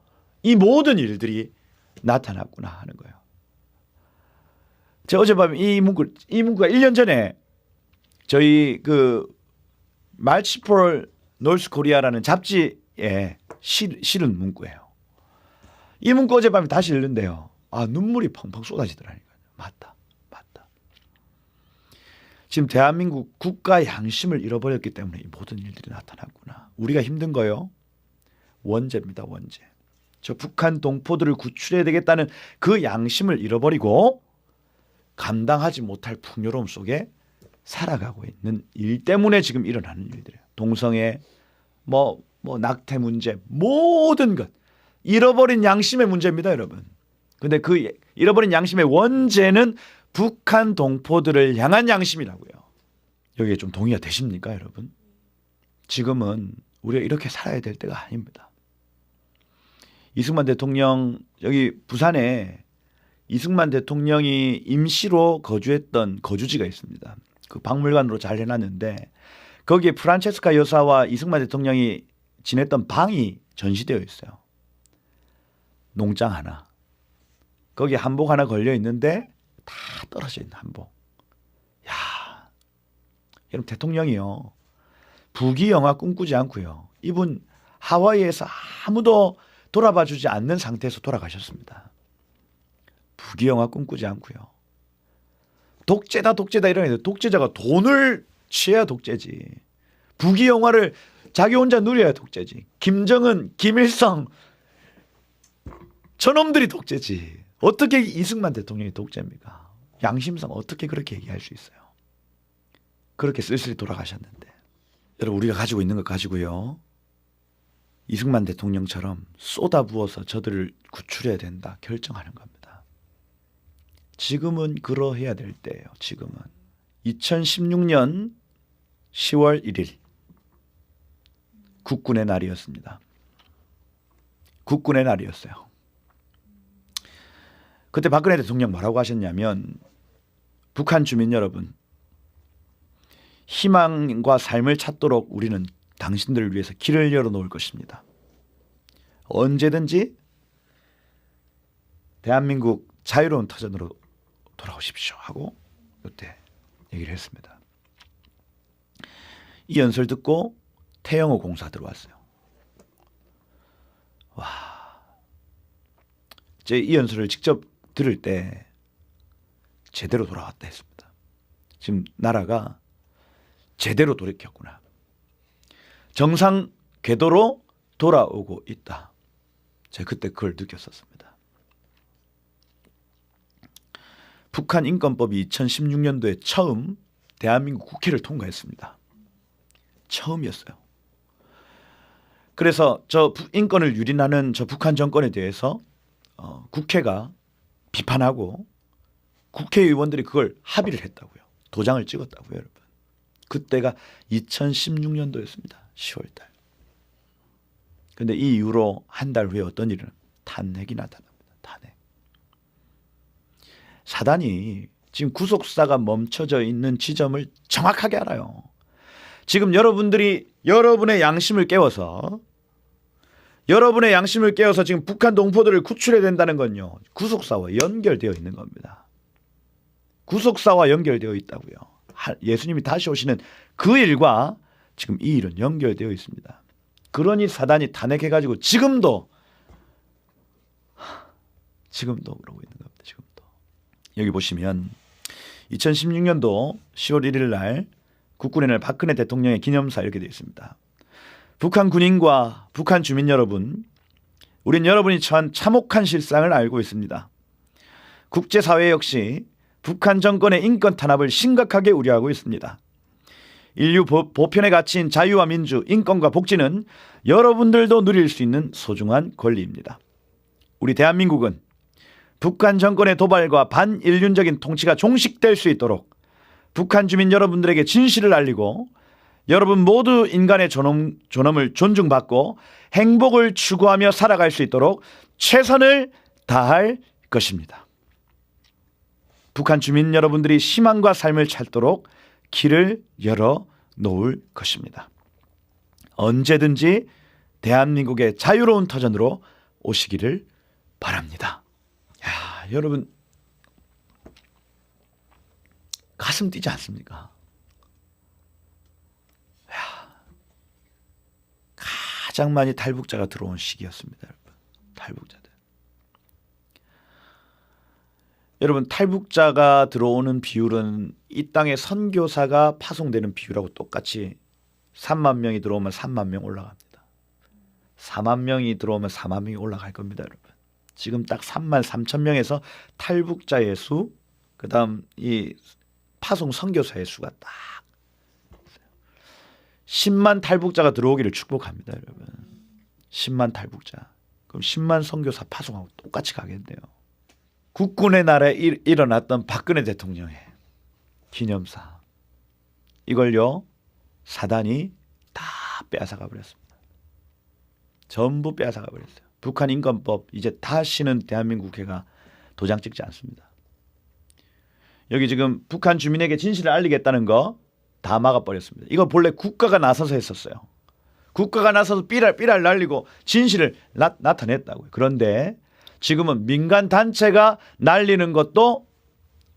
이 모든 일들이 나타났구나 하는 거예요. 제가 어젯밤에 이 문구가 1년 전에 저희 그 마치 for North Korea라는 잡지에 실은 문구예요. 이 문구 어젯밤에 다시 읽는데요. 아, 눈물이 펑펑 쏟아지더라니까요. 맞다. 지금 대한민국 국가 양심을 잃어버렸기 때문에 이 모든 일들이 나타났구나. 우리가 힘든 거요. 원죄입니다. 원죄. 저 북한 동포들을 구출해야 되겠다는 그 양심을 잃어버리고 감당하지 못할 풍요로움 속에 살아가고 있는 일 때문에 지금 일어나는 일들이에요. 동성애, 뭐 낙태 문제, 모든 것 잃어버린 양심의 문제입니다, 여러분. 근데 그 잃어버린 양심의 원죄는 북한 동포들을 향한 양심이라고요. 여기에 좀 동의가 되십니까, 여러분? 지금은 우리가 이렇게 살아야 될 때가 아닙니다. 이승만 대통령, 여기 부산에 이승만 대통령이 임시로 거주했던 거주지가 있습니다. 그 박물관으로 잘 해놨는데 거기에 프란체스카 여사와 이승만 대통령이 지냈던 방이 전시되어 있어요. 농장 하나. 거기에 한복 하나 걸려 있는데 다 떨어져 있는 한복. 야, 여러분 대통령이요. 부귀 영화 꿈꾸지 않고요. 이분 하와이에서 아무도 돌아봐주지 않는 상태에서 돌아가셨습니다. 부귀 영화 꿈꾸지 않고요. 독재다 이러는데 독재자가 돈을 취해야 독재지. 부귀 영화를 자기 혼자 누려야 독재지. 김정은, 김일성 저놈들이 독재지. 어떻게 이승만 대통령이 독재입니까? 양심상 어떻게 그렇게 얘기할 수 있어요? 그렇게 쓸쓸히 돌아가셨는데. 여러분 우리가 가지고 있는 것 가지고요. 이승만 대통령처럼 쏟아부어서 저들을 구출해야 된다 결정하는 겁니다. 지금은 그러해야 될 때예요. 지금은. 2016년 10월 1일 국군의 날이었습니다. 국군의 날이었어요. 그때 박근혜 대통령 뭐라고 하셨냐면 북한 주민 여러분 희망과 삶을 찾도록 우리는 당신들을 위해서 길을 열어놓을 것입니다. 언제든지 대한민국 자유로운 터전으로 돌아오십시오 하고 이때 얘기를 했습니다. 이 연설 듣고 태영호 공사 들어왔어요. 와, 제 이 연설을 직접 들을 때 제대로 돌아왔다 했습니다. 지금 나라가 제대로 돌이켰구나. 정상 궤도로 돌아오고 있다. 제가 그때 그걸 느꼈었습니다. 북한 인권법이 2016년도에 처음 대한민국 국회를 통과했습니다. 처음이었어요. 그래서 저 인권을 유린하는 저 북한 정권에 대해서 국회가 비판하고 국회의원들이 그걸 합의를 했다고요. 도장을 찍었다고요, 여러분. 그때가 2016년도였습니다. 10월 달. 근데 이 이후로 한 달 후에 어떤 일은 탄핵이 나타납니다. 탄핵. 사단이 지금 구속사가 멈춰져 있는 지점을 정확하게 알아요. 지금 여러분들이 여러분의 양심을 깨워서 지금 북한 동포들을 구출해야 된다는 건요. 구속사와 연결되어 있는 겁니다. 구속사와 연결되어 있다고요. 예수님이 다시 오시는 그 일과 지금 이 일은 연결되어 있습니다. 그러니 사단이 탄핵해가지고 지금도 그러고 있는 겁니다. 지금도. 여기 보시면 2016년도 10월 1일 날 국군의 날 박근혜 대통령의 기념사 이렇게 되어 있습니다. 북한 군인과 북한 주민 여러분, 우린 여러분이 처한 참혹한 실상을 알고 있습니다. 국제사회 역시 북한 정권의 인권 탄압을 심각하게 우려하고 있습니다. 인류 보편의 가치인 자유와 민주, 인권과 복지는 여러분들도 누릴 수 있는 소중한 권리입니다. 우리 대한민국은 북한 정권의 도발과 반인륜적인 통치가 종식될 수 있도록 북한 주민 여러분들에게 진실을 알리고 여러분 모두 인간의 존엄을 존중받고 행복을 추구하며 살아갈 수 있도록 최선을 다할 것입니다. 북한 주민 여러분들이 희망과 삶을 찾도록 길을 열어 놓을 것입니다. 언제든지 대한민국의 자유로운 터전으로 오시기를 바랍니다. 야, 여러분 가슴 뛰지 않습니까? 야, 가장 많이 탈북자가 들어온 시기였습니다. 여러분. 탈북자들. 여러분 탈북자가 들어오는 비율은 이 땅에 선교사가 파송되는 비율하고 똑같이 3만 명이 들어오면 3만 명 올라갑니다. 4만 명이 들어오면 4만 명이 올라갈 겁니다. 여러분. 지금 딱 3만 3천 명에서 탈북자의 수, 그 다음 이 파송 선교사의 수가 딱 10만 탈북자가 들어오기를 축복합니다. 여러분. 10만 탈북자. 그럼 10만 선교사 파송하고 똑같이 가겠네요. 국군의 날에 일어났던 박근혜 대통령의 기념사. 이걸요. 사단이 다 빼앗아가 버렸습니다. 전부 빼앗아가 버렸어요. 북한 인권법 이제 다시는 대한민국 국회가 도장 찍지 않습니다. 여기 지금 북한 주민에게 진실을 알리겠다는 거 다 막아버렸습니다. 이거 본래 국가가 나서서 했었어요. 국가가 나서서 삐랄 날리고 진실을 나타냈다고요. 그런데 지금은 민간 단체가 날리는 것도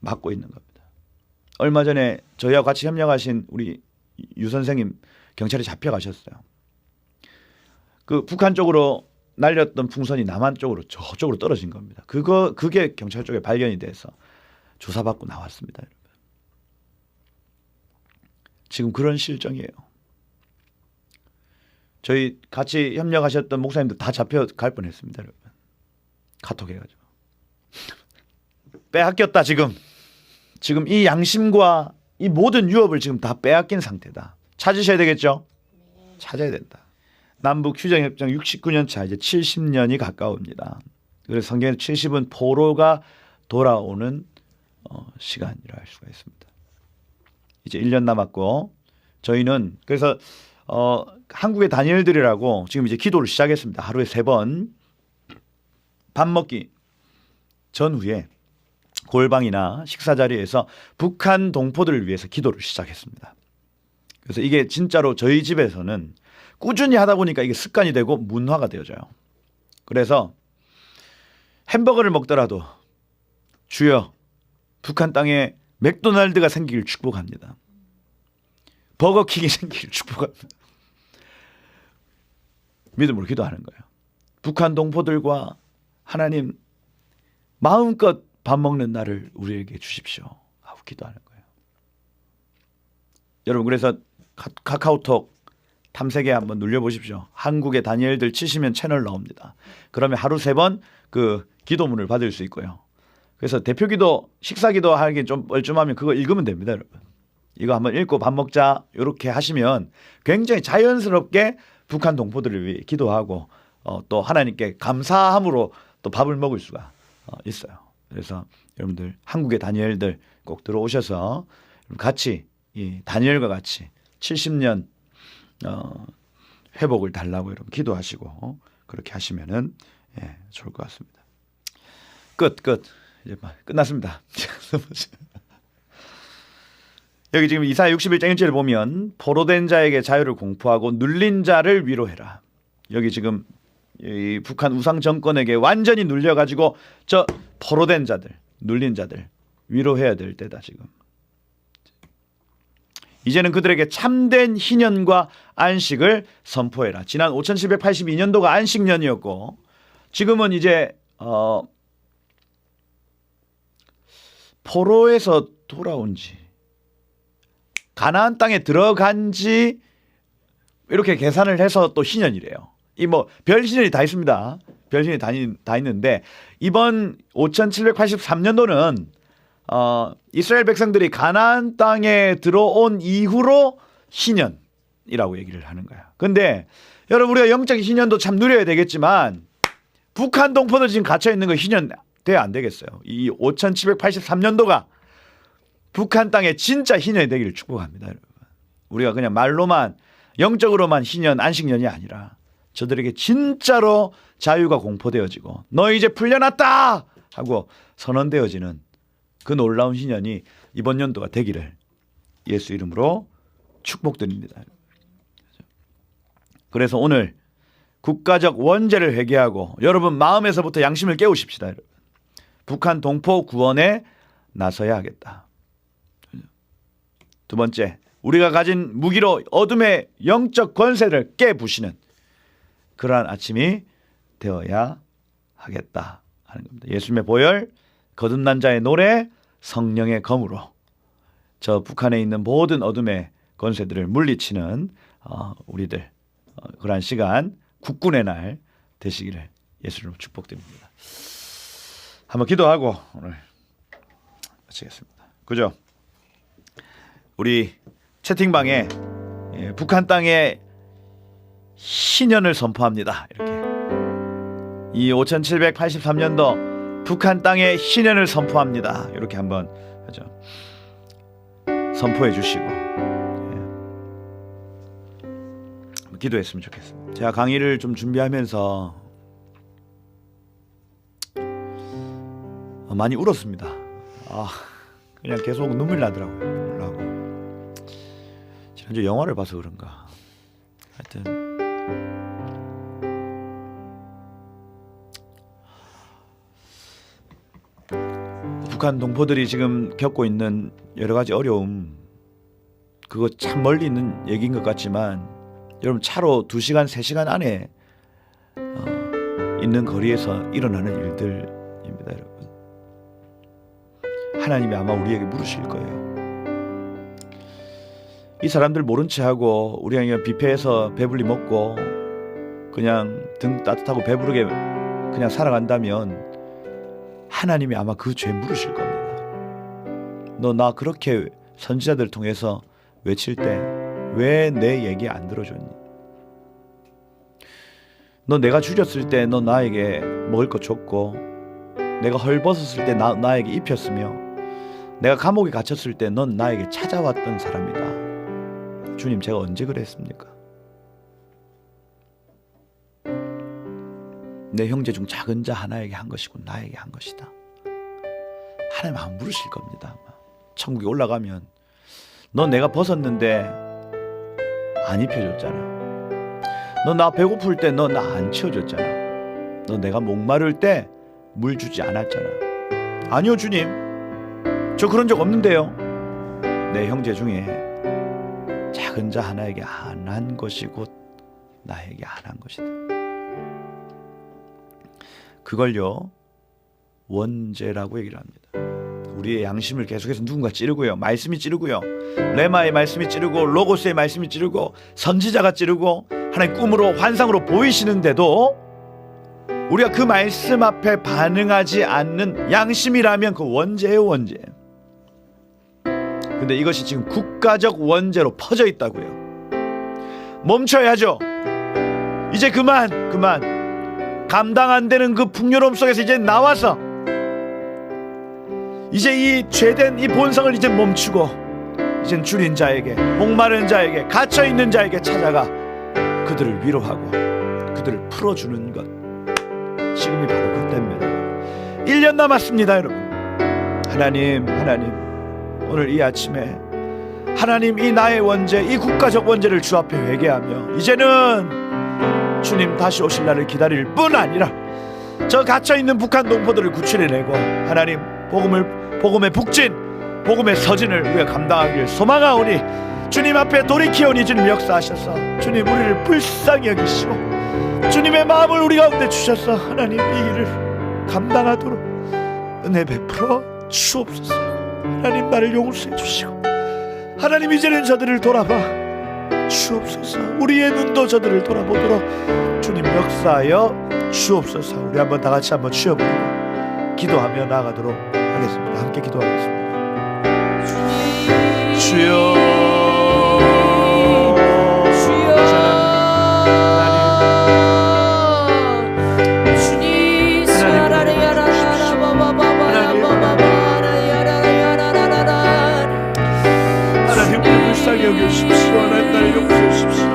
막고 있는 겁니다. 얼마 전에 저희와 같이 협력하신 우리 유 선생님 경찰에 잡혀가셨어요. 그 북한 쪽으로 날렸던 풍선이 남한 쪽으로 저쪽으로 떨어진 겁니다. 그게 경찰 쪽에 발견이 돼서 조사받고 나왔습니다. 여러분. 지금 그런 실정이에요. 저희 같이 협력하셨던 목사님들 다 잡혀갈 뻔했습니다. 여러분. 카톡 해가지고. 빼앗겼다 지금. 지금 이 양심과 이 모든 유업을 지금 다 빼앗긴 상태다. 찾으셔야 되겠죠? 찾아야 된다. 남북 휴전협정 69년 차 이제 70년이 가까웁니다. 그래서 성경에서 70은 포로가 돌아오는 시간이라 할 수가 있습니다. 이제 1년 남았고 저희는 그래서 한국의 다니엘들이라고 지금 이제 기도를 시작했습니다. 하루에 3번 밥 먹기 전후에 골방이나 식사 자리에서 북한 동포들을 위해서 기도를 시작했습니다. 그래서 이게 진짜로 저희 집에서는 꾸준히 하다 보니까 이게 습관이 되고 문화가 되어져요. 그래서 햄버거를 먹더라도 주여 북한 땅에 맥도날드가 생기길 축복합니다. 버거킹이 생기길 축복합니다. 믿음으로 기도하는 거예요. 북한 동포들과 하나님 마음껏 밥 먹는 날을 우리에게 주십시오 하고 기도하는 거예요. 여러분 그래서 카카오톡 탐색에 한번 눌려보십시오. 한국의 다니엘들 치시면 채널 나옵니다. 그러면 하루 3번 그 기도문을 받을 수 있고요. 그래서 대표기도 식사기도 하기 좀 뻘쭘하면 그거 읽으면 됩니다. 여러분. 이거 한번 읽고 밥 먹자 이렇게 하시면 굉장히 자연스럽게 북한 동포들을 위해 기도하고 또 하나님께 감사함으로 또 밥을 먹을 수가 있어요. 그래서 여러분들 한국의 다니엘들 꼭 들어오셔서 같이 이 다니엘과 같이 70년 회복을 달라고 여러분 기도하시고 그렇게 하시면은 좋을 것 같습니다. 끝. 이제 끝났습니다. 여기 지금 이사야 61장 1절을 보면 포로된 자에게 자유를 공포하고 눌린 자를 위로해라. 여기 지금 이 북한 우상 정권에게 완전히 눌려가지고 저 포로된 자들, 눌린 자들 위로해야 될 때다 지금. 이제는 그들에게 참된 희년과 안식을 선포해라. 지난 5782년도가 안식년이었고 지금은 이제 포로에서 돌아온 지 가나안 땅에 들어간 지 이렇게 계산을 해서 또 희년이래요. 이 뭐 별 희년이 다 있습니다. 별 희년이 다 있는데 이번 5783년도는 이스라엘 백성들이 가나안 땅에 들어온 이후로 희년이라고 얘기를 하는 거야. 근데 여러분 우리가 영적 희년도 참 누려야 되겠지만 북한 동포들 지금 갇혀 있는 거 희년 돼야 안 되겠어요. 이 5783년도가 북한 땅에 진짜 희년이 되기를 축복합니다. 여러분. 우리가 그냥 말로만 영적으로만 희년 안식년이 아니라 저들에게 진짜로 자유가 공포되어지고 너 이제 풀려났다 하고 선언되어지는 그 놀라운 희년이 이번 연도가 되기를 예수 이름으로 축복드립니다. 그래서 오늘 국가적 원죄를 회개하고 여러분 마음에서부터 양심을 깨우십시다. 여러분. 북한 동포 구원에 나서야 하겠다. 두 번째, 우리가 가진 무기로 어둠의 영적 권세를 깨부시는 그러한 아침이 되어야 하겠다 하는 겁니다. 예수님의 보혈, 거듭난 자의 노래, 성령의 검으로 저 북한에 있는 모든 어둠의 권세들을 물리치는 우리들 그러한 시간 국군의 날 되시기를 예수님으로 축복드립니다. 한번 기도하고 오늘 마치겠습니다. 그죠? 우리 채팅방에 북한 땅에 희년을 선포합니다. 이렇게 이 5783년도 북한 땅에 희년을 선포합니다. 이렇게 한번 하죠. 선포해 주시고 기도했으면 좋겠습니다. 제가 강의를 좀 준비하면서 많이 울었습니다. 그냥 계속 눈물 나더라고요. 지난주 영화를 봐서 그런가. 하여튼 북한 동포들이 지금 겪고 있는 여러 가지 어려움, 그거 참 멀리 있는 얘기인 것 같지만 여러분 차로 2시간, 3시간 안에 있는 거리에서 일어나는 일들입니다. 여러분. 하나님이 아마 우리에게 물으실 거예요. 이 사람들 모른 채 하고 우리가 그냥 뷔페에서 배불리 먹고 그냥 등 따뜻하고 배부르게 그냥 살아간다면 하나님이 아마 그 죄 물으실 겁니다. 너 나 그렇게 선지자들 통해서 외칠 때 왜 내 얘기 안 들어줬니? 너 내가 죽였을 때 너 나에게 먹을 거 줬고 내가 헐벗었을 때 나에게 입혔으며 내가 감옥에 갇혔을 때 넌 나에게 찾아왔던 사람이다. 주님 제가 언제 그랬습니까? 내 형제 중 작은 자 하나에게 한 것이고 나에게 한 것이다. 하나님 안 물으실 겁니다. 천국에 올라가면 너 내가 벗었는데 안 입혀줬잖아. 너 나 배고플 때 너 나 안 치워줬잖아. 너 내가 목마를 때 물 주지 않았잖아. 아니요 주님, 저 그런 적 없는데요. 내 형제 중에 작은 자 하나에게 안 한 것이 곧 나에게 안 한 것이다. 그걸요 원죄라고 얘기를 합니다. 우리의 양심을 계속해서 누군가 찌르고요, 말씀이 찌르고요, 레마의 말씀이 찌르고 로고스의 말씀이 찌르고 선지자가 찌르고 하나님 꿈으로 환상으로 보이시는데도 우리가 그 말씀 앞에 반응하지 않는 양심이라면 그 원죄예요, 원죄. 근데 이것이 지금 국가적 원죄로 퍼져 있다고요. 멈춰야죠. 이제 그만 감당 안 되는 그 풍요로움 속에서 이제 나와서 이제 이 죄된 이 본성을 이제 멈추고 이젠 줄인 자에게, 목마른 자에게, 갇혀 있는 자에게 찾아가 그들을 위로하고 그들을 풀어주는 것, 지금이 바로 그때입니다. 1년 남았습니다. 여러분, 하나님 오늘 이 아침에 하나님 이 나의 원죄, 이 국가적 원죄를 주 앞에 회개하며 이제는 주님 다시 오실 날을 기다릴 뿐 아니라 저 갇혀있는 북한 동포들을 구출해내고 하나님 복음의 북진, 복음의 서진을 우리가 감당하길 소망하오니 주님 앞에 돌이키오니 주님 역사하셔서 주님 우리를 불쌍히 여기시고 주님의 마음을 우리 가운데 주셔서 하나님 이 일을 감당하도록 은혜 베풀어 주옵소서. 하나님 나를 용서해 주시고 하나님 이제는 저들을 돌아봐 주옵소서. 우리의 눈도 저들을 돌아보도록 주님 역사하여 주옵소서. 우리 한번 다 같이 한번 쉬어보고 기도하며 나아가도록 하겠습니다. 함께 기도하겠습니다. 주여 불쌍히 여기십시오. 하나님 나를 용서해 주십시오.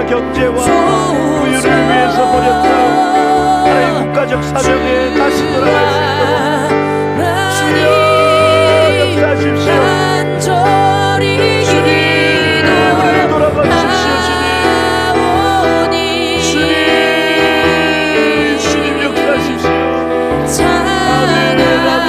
경제와 부유를 위해서 버렸다 하나님 국가적 사정에 다시 돌아갈 수 있도록 주여 역사하십시오. 주님 우리를 돌아봐주십시오. 주님 역사하십시오. 아멘 아멘.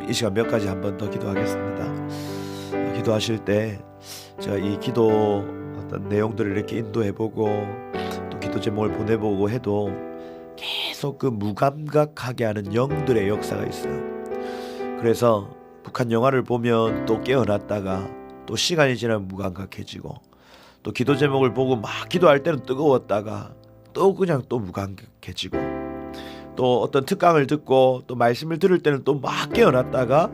이 시간 몇 가지 한 번 더 기도하겠습니다. 기도하실 때 제가 이 기도 어떤 내용들을 이렇게 인도해보고 또 기도 제목을 보내보고 해도 계속 그 무감각하게 하는 영들의 역사가 있어요. 그래서 북한 영화를 보면 또 깨어났다가 또 시간이 지나면 무감각해지고 또 기도 제목을 보고 막 기도할 때는 뜨거웠다가 또 그냥 또 무감각해지고 또 어떤 특강을 듣고 또 말씀을 들을 때는 또 막 깨어났다가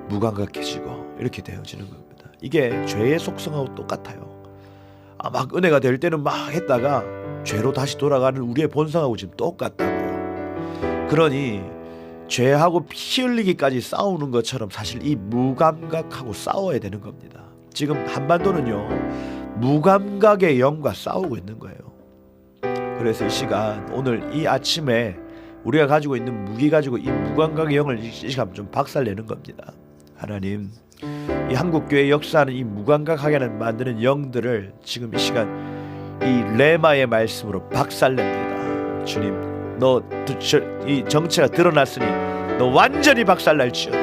무감각해지고 이렇게 되어지는 겁니다. 이게 죄의 속성하고 똑같아요. 막 은혜가 될 때는 막 했다가 죄로 다시 돌아가는 우리의 본성하고 지금 똑같다고요. 그러니 죄하고 피 흘리기까지 싸우는 것처럼 사실 이 무감각하고 싸워야 되는 겁니다. 지금 한반도는요 무감각의 영과 싸우고 있는 거예요. 그래서 이 시간 오늘 이 아침에 우리가 가지고 있는 무기 가지고 이 무감각의 영을 이 시간 좀 박살내는 겁니다. 하나님 이 한국교회 역사하는 이 무감각하게 만드는 영들을 지금 이 시간 이 레마의 말씀으로 박살냅니다. 주님 이 정체가 드러났으니 너 완전히 박살날지어다.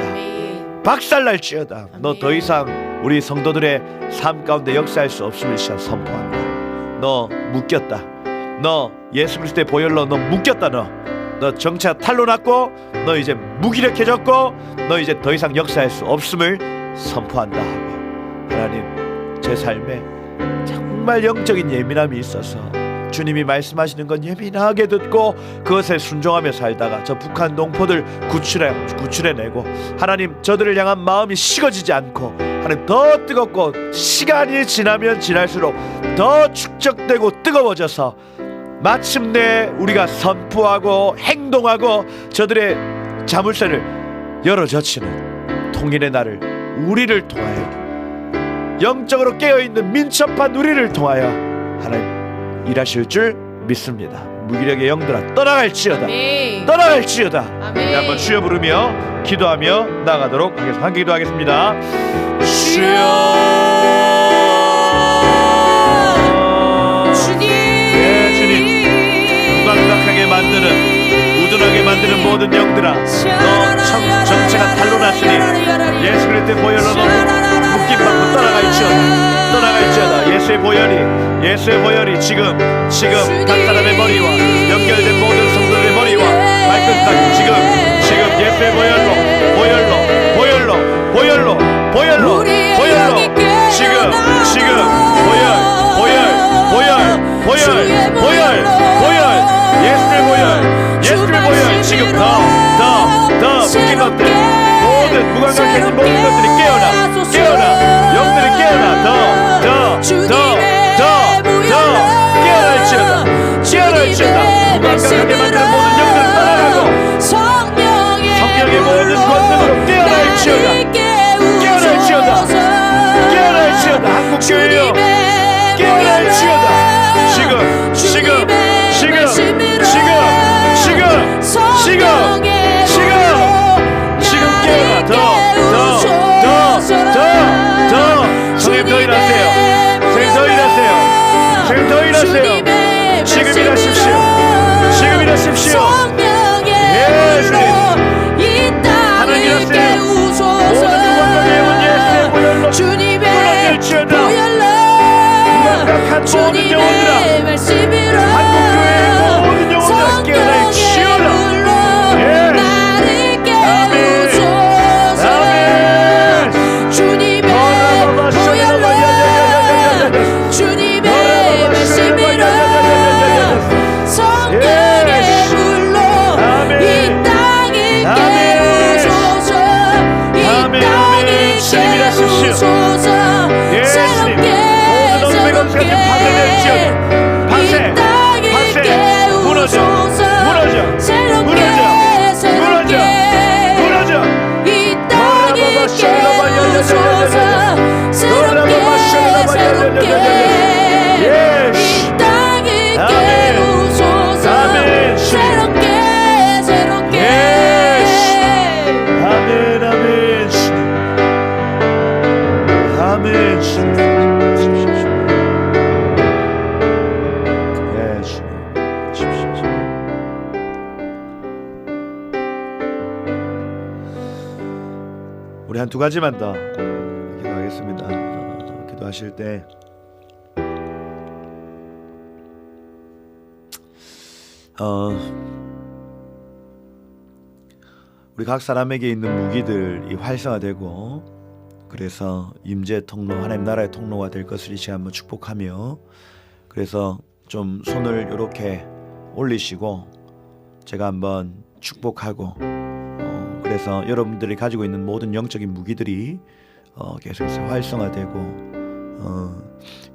박살날지어다. 너 더 이상 우리 성도들의 삶 가운데 역사할 수 없음을 시간 선포한다. 너 묶였다. 너 예수 그리스도의 보혈로 너 묶였다. 너 정체가 탈로 났고 너 이제 무기력해졌고 너 이제 더 이상 역사할 수 없음을 선포한다 하고 하나님 제 삶에 정말 영적인 예민함이 있어서 주님이 말씀하시는 건 예민하게 듣고 그것에 순종하며 살다가 저 북한 농포들 구출해내고 하나님 저들을 향한 마음이 식어지지 않고 하나님 더 뜨겁고 시간이 지나면 지날수록 더 축적되고 뜨거워져서 마침내 우리가 선포하고 행동하고 저들의 자물쇠를 열어젖히는 통일의 날을 우리를 통하여 영적으로 깨어있는 민첩한 우리를 통하여 하나님 일하실 줄 믿습니다. 무기력의 영들아 떠나갈지어다. 아멘. 떠나갈지어다. 아멘. 우리 한번 주여 부르며 기도하며 나아가도록 하겠습니다. 함께 기도하겠습니다. 주여 주님. 예, 주님 무감각하게 만드는 우둔하게 만드는 모든 영들아 너 정체가 달로 났으니 예수 그리스도의 보혈로 너무 묶임받고 떠나갈지어다. 예수의 보혈이 지금 각 사람의 머리와 연결된 모든 성도들의 머리와 발끝까지 지금 예수의 보혈로 예수의 보혈 지금 더 묶임받는 모든 무감각해진 모든 것들이 깨어나 영들이 깨어나 더 깨어날지어다. 무감각하게 만드는 모든 영들을 떠나가고 성령의 모든 권능으로 깨어날지어다. 한국교회여 깨어날지어다. 지금 깨어나 더 성령 더 일하세요. 성령 더 일하세요. 지금 일하십시오. 예 주님 하나님 일하세요. 모든 무감각의 문제에 보혈로 끊어질지어다. 무감각한 모든 영혼들아 한국교회의 모든 영혼들아 깨어날지어다. 우리 한 두 가지만 더 기도하겠습니다. 기도하실 때 우리 각 사람에게 있는 무기들이 활성화되고 그래서 임재 통로 하나님 나라의 통로가 될 것을 이 시간 한번 축복하며 그래서 좀 손을 이렇게 올리시고 제가 한번 축복하고 그래서 여러분들이 가지고 있는 모든 영적인 무기들이 계속해서 활성화되고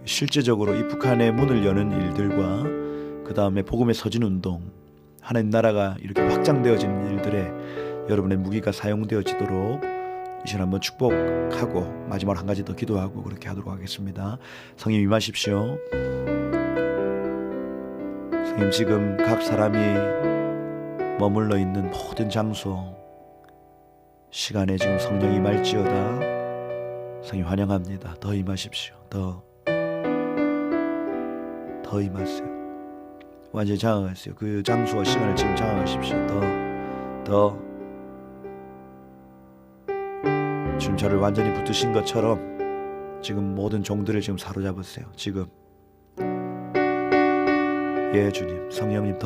실제적으로 이 북한의 문을 여는 일들과 그 다음에 복음의 서진 운동 하나님 나라가 이렇게 확장되어지는 일들에 여러분의 무기가 사용되어지도록 이 시간 한번 축복하고 마지막으로 한 가지 더 기도하고 그렇게 하도록 하겠습니다. 성님 임하십시오. 성님 지금 각 사람이 머물러 있는 모든 장소 시간에 지금 성령이 임할지어다. 성님 환영합니다. 더 임하십시오. 더 임하세요. 완전히 장악하세요. 그 장소와 시간을 지금 장악하십시오. 더 주님 저를 완전히 붙드신 것처럼 지금 모든 종들을 지금 사로잡으세요. 지금 예 주님 성령님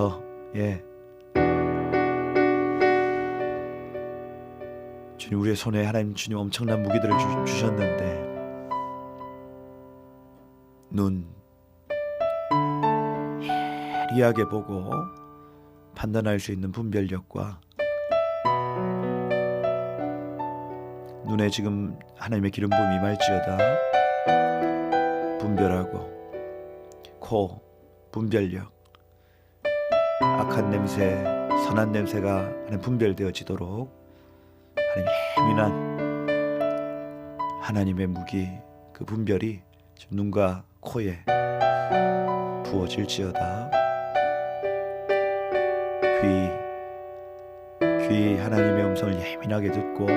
주님 우리의 손에 하나님 주님 엄청난 무기들을 주셨는데 눈 리하게 보고 판단할 수 있는 분별력과 눈에 지금 하나님의 기름 부음이 임할지어다 분별하고, 코 분별력, 악한 냄새, 선한 냄새가 하나님 분별되어지도록 하나님 예민한 하나님의 무기, 그 분별이 눈과 코에 부어질지어다. 귀 하나님의 음성을 예민하게 듣고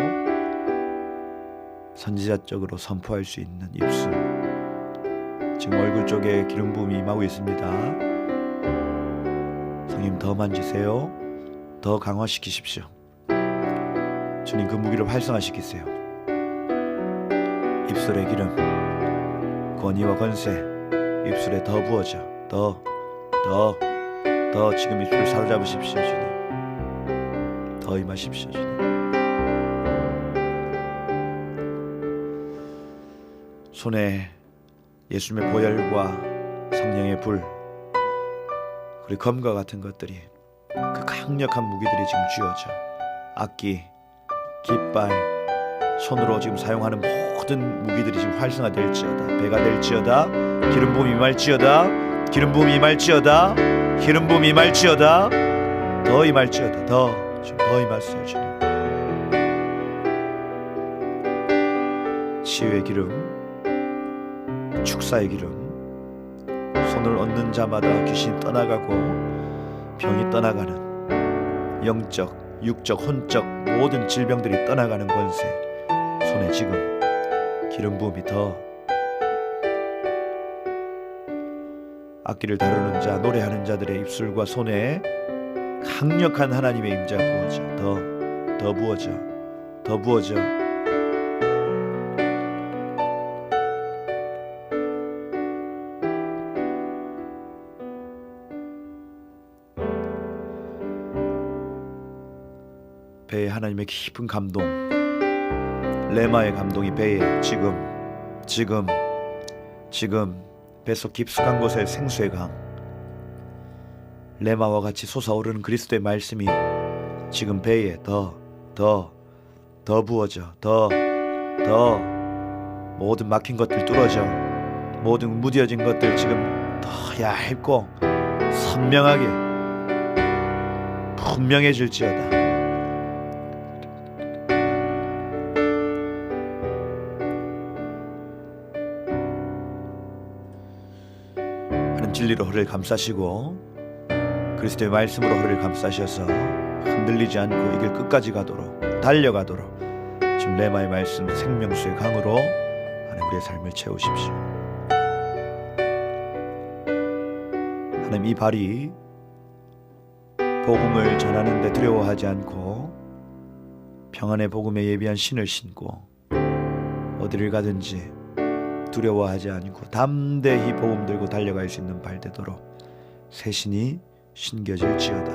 선지자적으로 선포할 수 있는 입술, 지금 얼굴 쪽에 기름 부음이 임하고 있습니다. 성님 더 만지세요. 더 강화시키십시오. 주님 그 무기를 활성화시키세요. 입술의 기름, 권위와 권세 입술에 더 부어져. 더 지금 입술을 사로잡으십시오. 주님 더 임하십시오. 주님 손에 예수님의 보혈과 성령의 불, 그리고 검과 같은 것들이, 그 강력한 무기들이 지금 쥐어져 악기, 깃발, 손으로 지금 사용하는 모든 무기들이 지금 활성화될지어다. 배가 될지어다. 기름 부음이 임할지어다. 기름 부음이 임할지어다. 기름 부음이 임할지어다. 더 임할지어다. 지금 더 임하세요. 주님 치유의 기름, 축사의 기름, 손을 얹는 자마다 귀신이 떠나가고 병이 떠나가는, 영적, 육적, 혼적 모든 질병들이 떠나가는 권세, 손에 지금 기름 부음이 더, 악기를 다루는 자, 노래하는 자들의 입술과 손에 강력한 하나님의 임재가 부어져. 더 부어져. 더 부어져. 배에 하나님의 깊은 감동, 레마의 감동이 배에 지금 뱃속 깊숙한 곳에 생수의 강, 레마와 같이 솟아오르는 그리스도의 말씀이 지금 배에 더 부어져. 더 모든 막힌 것들 뚫어져. 모든 무뎌진 것들 지금 더 얇고 선명하게 분명해질지어다. 진리로 허리를 감싸시고 그리스도의 말씀으로 허리를 감싸셔서 흔들리지 않고 이 길 끝까지 가도록, 달려가도록 지금 레마의 말씀, 생명수의 강으로 하나님 우리의 삶을 채우십시오. 하나님 이 발이 복음을 전하는 데 두려워하지 않고 평안의 복음에 예비한 신을 신고 어디를 가든지 두려워하지 않고 담대히 복음 들고 달려갈 수 있는 발 되도록 새 신이 신겨질지어다.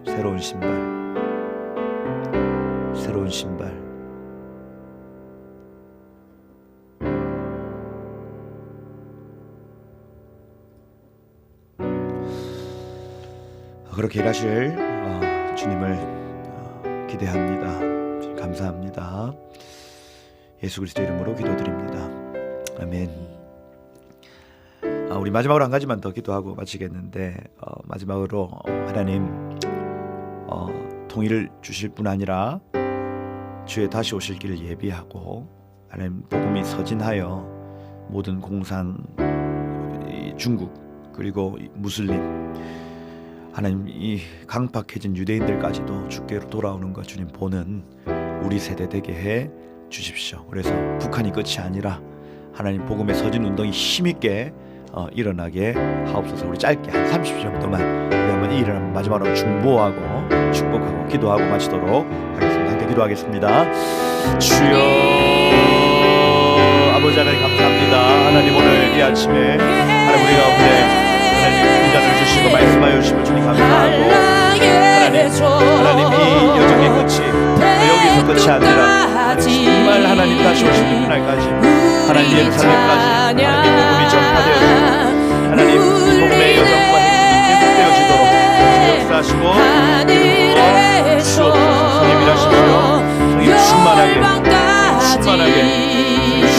새로운 신발, 새로운 신발. 그렇게 일하실 주님을 기대합니다. 감사합니다. 예수 그리스도 이름으로 기도드립니다. 아멘. 우리 마지막으로 한 가지만 더 기도하고 마치겠는데, 마지막으로 하나님 통일을 주실 뿐 아니라 주의 다시 오실 길을 예비하고 하나님 복음이 서진하여 모든 공산, 중국 그리고 무슬림, 하나님 이 강팍해진 유대인들까지도 주께로 돌아오는 것 주님 보는 우리 세대 되게 해 주십시오. 그래서 북한이 끝이 아니라 하나님 복음의 서진 운동이 힘있게 일어나게 하옵소서. 우리 짧게 한 30초 정도만 우리 한번 이 일을 한번 마지막으로 중보하고 축복하고 기도하고 마치도록 하겠습니다. 함께 기도하겠습니다. 주여 아버지 하나님 감사합니다. 하나님 오늘 이 아침에 하나님 우리 가운데 하나님 비전을 주시고 말씀하여 주시면 주님 감사하고 하나님 이 여정의 끝이 여기서 끝이 아니라 정말 하나님 다시 오시는 그날까지 하나님 예루살렘까지 하나님의 복음이 전파되어서 하나님 복음의 여정과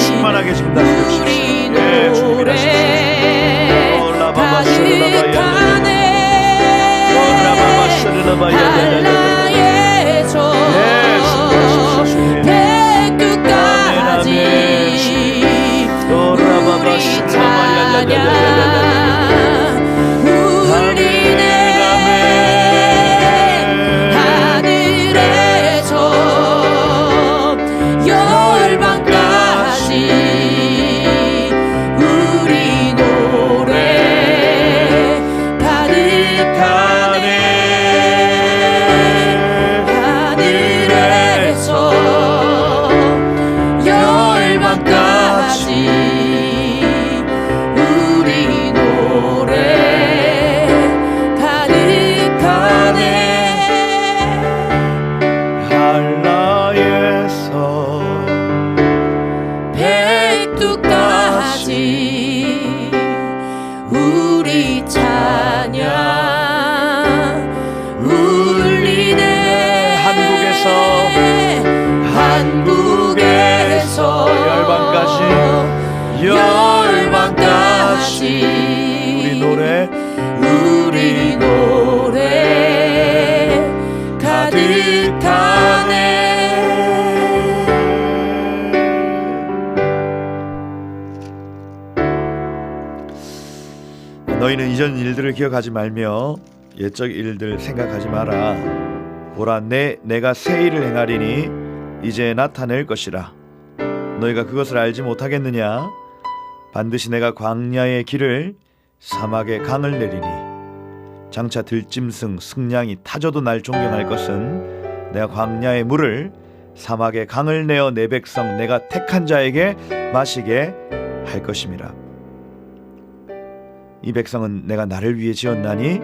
충만하게 지금 다스려 주십시오. 예, 주님이 다스려 한라의 저 백두까지 우리 찬양 우리 찬양 울리네. 한국에서 열방까지 우리 노래 가득하네. 너희는 이전 일들을 기억하지 말며 옛적 일들 생각하지 마라. 보라, 내가 새 일을 행하리니 이제 나타낼 것이라. 너희가 그것을 알지 못하겠느냐? 반드시 내가 광야의 길을 사막의 강을 내리니 장차 들짐승 승냥이 타져도 날 존경할 것은 내가 광야의 물을 사막의 강을 내어 내 백성 내가 택한 자에게 마시게 할 것임이라. 이 백성은 내가 나를 위해 지었나니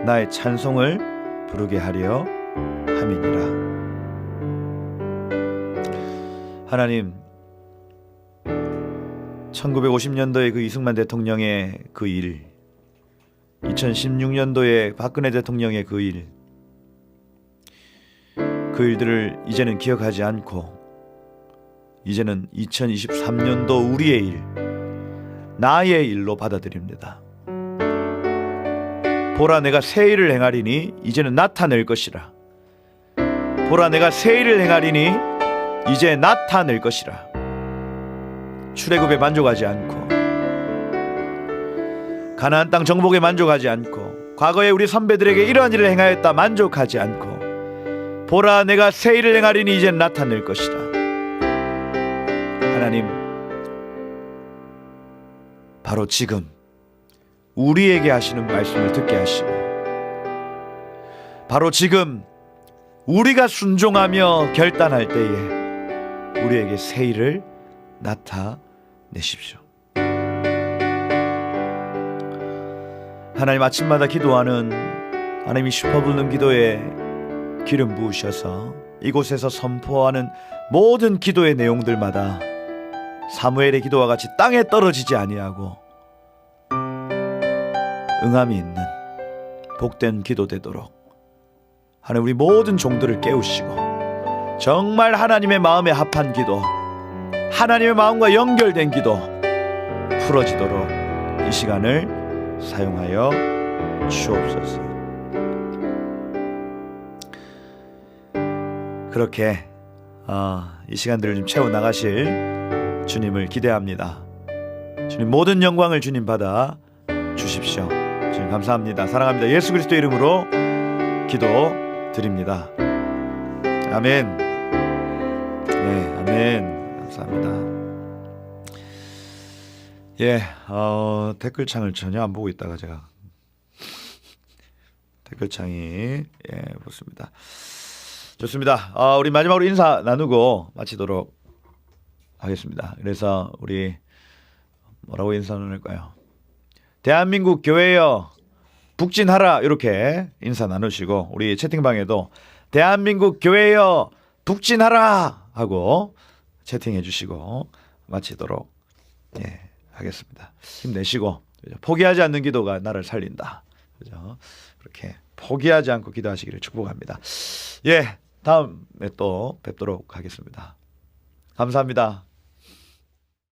나의 찬송을 부르게 하려 함이니라. 하나님, 1950년도에 그 이승만 대통령의 그 일, 2016년도에 박근혜 대통령의 그 일, 그 일들을 이제는 기억하지 않고 이제는 2023년도 우리의 일, 나의 일로 받아들입니다. 보라, 내가 새 일을 행하리니 이제는 나타낼 것이라. 보라, 내가 새 일을 행하리니 이제 나타낼 것이라. 출애굽에 만족하지 않고 가나안 땅 정복에 만족하지 않고 과거에 우리 선배들에게 이러한 일을 행하였다 만족하지 않고 보라, 내가 새 일을 행하리니 이제 나타낼 것이라. 하나님, 바로 지금 우리에게 하시는 말씀을 듣게 하시고 바로 지금 우리가 순종하며 결단할 때에 우리에게 새 일을 나타내십시오. 하나님, 아침마다 기도하는 하나님이 슈퍼블룸 기도에 기름 부으셔서 이곳에서 선포하는 모든 기도의 내용들마다 사무엘의 기도와 같이 땅에 떨어지지 아니하고 응함이 있는 복된 기도 되도록 하나님, 우리 모든 종들을 깨우시고 정말 하나님의 마음에 합한 기도, 하나님의 마음과 연결된 기도 풀어지도록 이 시간을 사용하여 주옵소서. 그렇게 이 시간들을 좀 채워나가실 주님을 기대합니다. 주님, 모든 영광을 주님 받아 주십시오. 주님 감사합니다. 사랑합니다. 예수 그리스도 이름으로 기도드립니다. 아멘. 네, 아멘. 감사합니다. 예, 댓글창을 전혀 안 보고 있다가 제가 댓글창이 보습니다. 좋습니다. 우리 마지막으로 인사 나누고 마치도록 하겠습니다. 그래서 우리 뭐라고 인사 나눌까요? 대한민국 교회여 북진하라, 이렇게 인사 나누시고 우리 채팅방에도 대한민국 교회여 북진하라 하고 채팅해 주시고 마치도록 하겠습니다. 힘내시고, 그죠? 포기하지 않는 기도가 나를 살린다, 그죠? 그렇게 포기하지 않고 기도하시기를 축복합니다. 다음에 또 뵙도록 하겠습니다. 감사합니다.